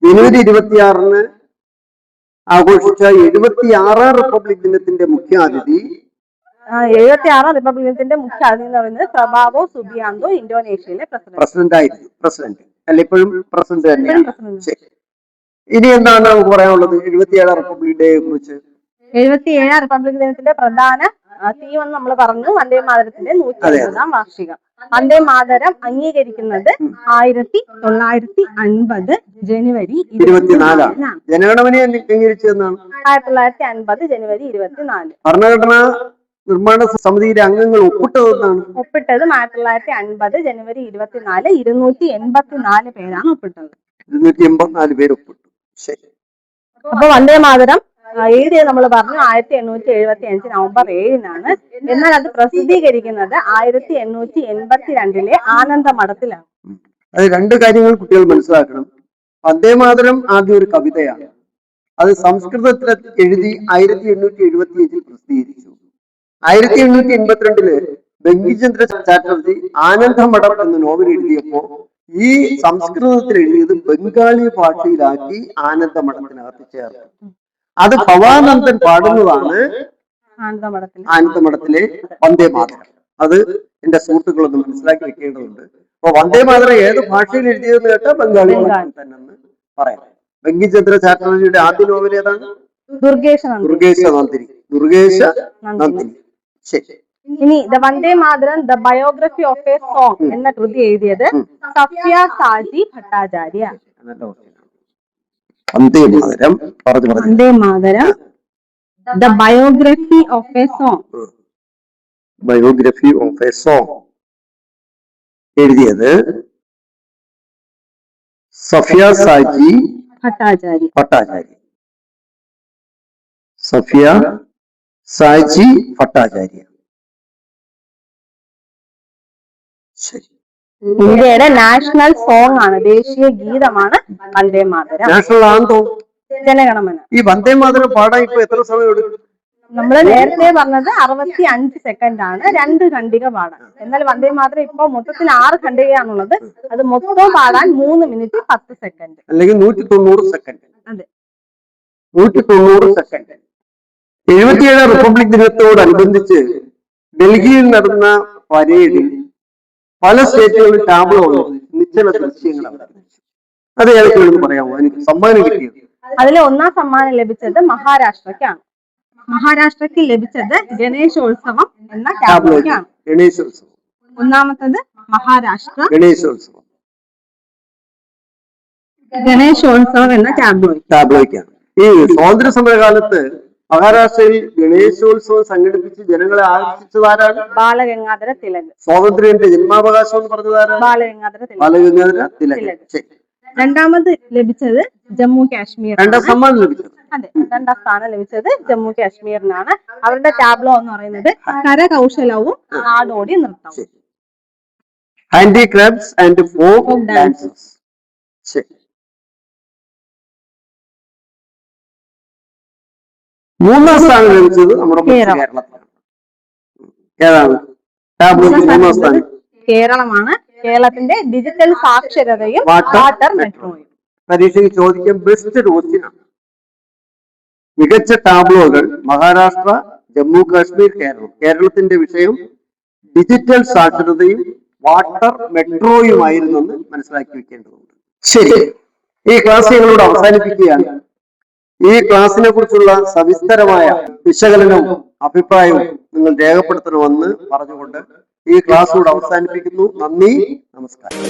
ജനുവരി 26 ആഘോഷിച്ച 76ാം റിപ്പബ്ലിക് ദിനത്തിന്റെ മുഖ്യാതിഥി 76 റിപ്പബ്ലിക് ദിനത്തിന്റെ മുഖ്യ അതിഥി എന്ന് പറയുന്നത് പ്രഭാവോ സുബിയാന്തോ, ഇന്തോനേഷ്യയിലെ പ്രസിഡന്റ് ആയിരുന്നു. പ്രസിഡന്റ് അല്ല, ഇപ്പോഴും പ്രസിഡന്റ് തന്നെയാണ്. ഇനി എന്താണ് നമുക്ക് പറയാനുള്ളത് 77 റിപ്പബ്ലിക് ഡേയെ കുറിച്ച്? 77 റിപ്പബ്ലിക് ദിനത്തിന്റെ പ്രധാന തീം എന്ന് നമ്മൾ പറഞ്ഞു വന്ദേ മാതരത്തിന്റെ 150ാം വാർഷികം. വന്ദേ മാതരം അംഗീകരിക്കുന്നത് 1950 ജനുവരി 24 ജനഗണമന അംഗീകരിച്ചതെന്നാണ് 1950 ജനുവരി 24. ഭരണഘടനാ നിർമ്മാണ സമിതിയിലെ അംഗങ്ങൾ ഒപ്പിട്ടതെന്നാണ്? ഒപ്പിട്ടത് 1950 ജനുവരി 24. 284 പേരാണ് ഒപ്പിട്ടത്. 284 പേര് ഒപ്പിട്ടു. ശരി. അപ്പൊ വന്ദേ മാതരം എഴുതിയത് നമ്മൾ പറഞ്ഞു 1875 നവംബർ 7-നാണ്. എന്നാൽ അത് പ്രസിദ്ധീകരിക്കുന്നത് 1882 ആനന്ദ മഠത്തിലാണ്. അത് രണ്ട് കാര്യങ്ങൾ കുട്ടികൾ മനസ്സിലാക്കണം. വന്ദേ മാതരം ആദ്യം ഒരു കവിതയാണ്. അത് സംസ്കൃതത്തിൽ എഴുതി 1875 പ്രസിദ്ധീകരിച്ചു. 1882 ബങ്കിംചന്ദ്ര ചാറ്റർജി ആനന്ദമഠം എന്ന നോവൽ എഴുതിയപ്പോ ഈ സംസ്കൃതത്തിൽ എഴുതിയത് ബംഗാളി ഭാഷയിലാക്കി ആനന്ദമഠത്തിനകത്ത് ചേർത്തു. അത് ഭവാനന്ദൻ പാടുന്നതാണ് ആനന്ദമഠത്തിലെ വന്ദേ മാതരം. അത് എന്റെ സുഹൃത്തുക്കളൊന്ന് മനസ്സിലാക്കി വെക്കേണ്ടതുണ്ട്. അപ്പൊ വന്ദേ മാതരം ഏത് ഭാഷയിൽ എഴുതിയതെന്ന് കേട്ടാൽ ബംഗാളി ഭാഷയിൽ തന്നെ പറയാം. ബങ്കിംചന്ദ്ര ചാറ്റർജിയുടെ ആദ്യ നോവൽ ഏതാണ്? ദുർഗേശ നന്ദിനി. ശരി. ഇനി the Vande Mataram the biography of a song എന്ന കൃതി എഴുതിയത് Sabyasachi Bhattacharya. Vande Mataram the biography of a song എഴുതിയത് സഫ്യ സാജി ഭട്ടാചാര്യ. ശരി. ഇന്ത്യയുടെ നാഷണൽ സോങ് ആണ്, ദേശീയ ഗീതമാണ് വന്ദേ മാതരം. നാഷണൽ ആന്തോ ജനഗണമന. ഈ വന്ദേ മാതരം പാടാൻ ഇപ്പൊ എത്ര സമയം എടുക്കും? നമ്മള് നേരത്തെ പറഞ്ഞത് 65 സെക്കൻഡ് ആണ് 2 ഖണ്ഡിക പാടാൻ. എന്നാൽ വന്ദേ മാതരം ഇപ്പൊ മൊത്തത്തിൽ 6 ഖണ്ഡികയാണുള്ളത്. അത് മൊത്തം പാടാൻ 3 മിനിറ്റ് 10 സെക്കൻഡ് അല്ലെങ്കിൽ 190 സെക്കൻഡ്. അതെ, 190 സെക്കൻഡ്. 77 റിപ്പബ്ലിക് ദിനത്തോടനുബന്ധിച്ച് ഡൽഹിയിൽ നടന്ന പരേഡിൽ പല സ്റ്റേറ്റുകളിലും ടാബ്ലോ നിശ്ചല ദൃശ്യങ്ങൾ അവതരിപ്പിച്ചു. അത് ഏതൊക്കെയാണെന്ന് പറയാമോ? എനിക്ക് സമ്മാനം കിട്ടിയത് അതിൽ ഒന്നാം സമ്മാനം ലഭിച്ചത് മഹാരാഷ്ട്രക്കാണ്. മഹാരാഷ്ട്രക്ക് ലഭിച്ചത് ഗണേശോത്സവം എന്ന ടാബ്ലോയ്ക്കാണ്. ഗണേശോത്സവം. ഒന്നാമത്തത് മഹാരാഷ്ട്ര ഗണേശോത്സവം എന്ന ടാബ്ലോയ്ക്കാണ്. ഈ സ്വാതന്ത്ര്യ സമരകാലത്ത് മഹാരാഷ്ട്രയിൽ ഗണേശോത്സവം സംഘടിപ്പിച്ച് ജനങ്ങളെ ആകർഷിച്ചതാരാണ്? ബാലഗംഗാധര തിലക്. സ്വാതന്ത്ര്യന്റെ ജന്മാവകാശം എന്ന് പറഞ്ഞതാരാണ്? ബാലഗംഗാധര തിലക്. രണ്ടാമത് ലഭിച്ചത് ജമ്മു കാശ്മീർ. രണ്ടാം സമ്മാനം ലഭിച്ചത്. അതെ, രണ്ടാം സ്ഥാനം ലഭിച്ചത് ജമ്മു കാശ്മീരിനാണ്. അവരുടെ ടാബ്ലോ എന്ന് പറയുന്നത് കരകൗശലവും നാടോടി നൃത്തവും. Handicrafts and folk dances. ശരി. മൂന്നാം സ്ഥാനം ലഭിച്ചത് നമ്മുടെ കേരളത്തിലാണ്. ഏതാണ് ടാബ്ലോയ്ക്ക് മൂന്നാം സ്ഥാനം? കേരളമാണ്. കേരളത്തിന്റെ ഡിജിറ്റൽ സാക്ഷരതയും വാട്ടർ മെട്രോയും. പരീക്ഷയ്ക്ക് ചോദിക്കാൻ ബെസ്റ്റ് ക്വസ്റ്റ്യനാണ്. മികച്ച ടാബ്ലോകൾ മഹാരാഷ്ട്ര, ജമ്മു കാശ്മീർ, കേരളം. കേരളത്തിന്റെ വിഷയം ഡിജിറ്റൽ സാക്ഷരതയും വാട്ടർ മെട്രോയുമായിരുന്നെന്ന് മനസ്സിലാക്കി വെക്കേണ്ടതുണ്ട്. ശരി, ഈ ക്ലാസ് ഞങ്ങളോട് അവസാനിപ്പിക്കുകയാണ്. ഈ ക്ലാസിനെ കുറിച്ചുള്ള സവിസ്തരമായ വിശകലനവും അഭിപ്രായവും നിങ്ങൾ രേഖപ്പെടുത്തണമെന്ന് പറഞ്ഞുകൊണ്ട് ഈ ക്ലാസ് കൂടെ അവസാനിപ്പിക്കുന്നു. നന്ദി, നമസ്കാരം.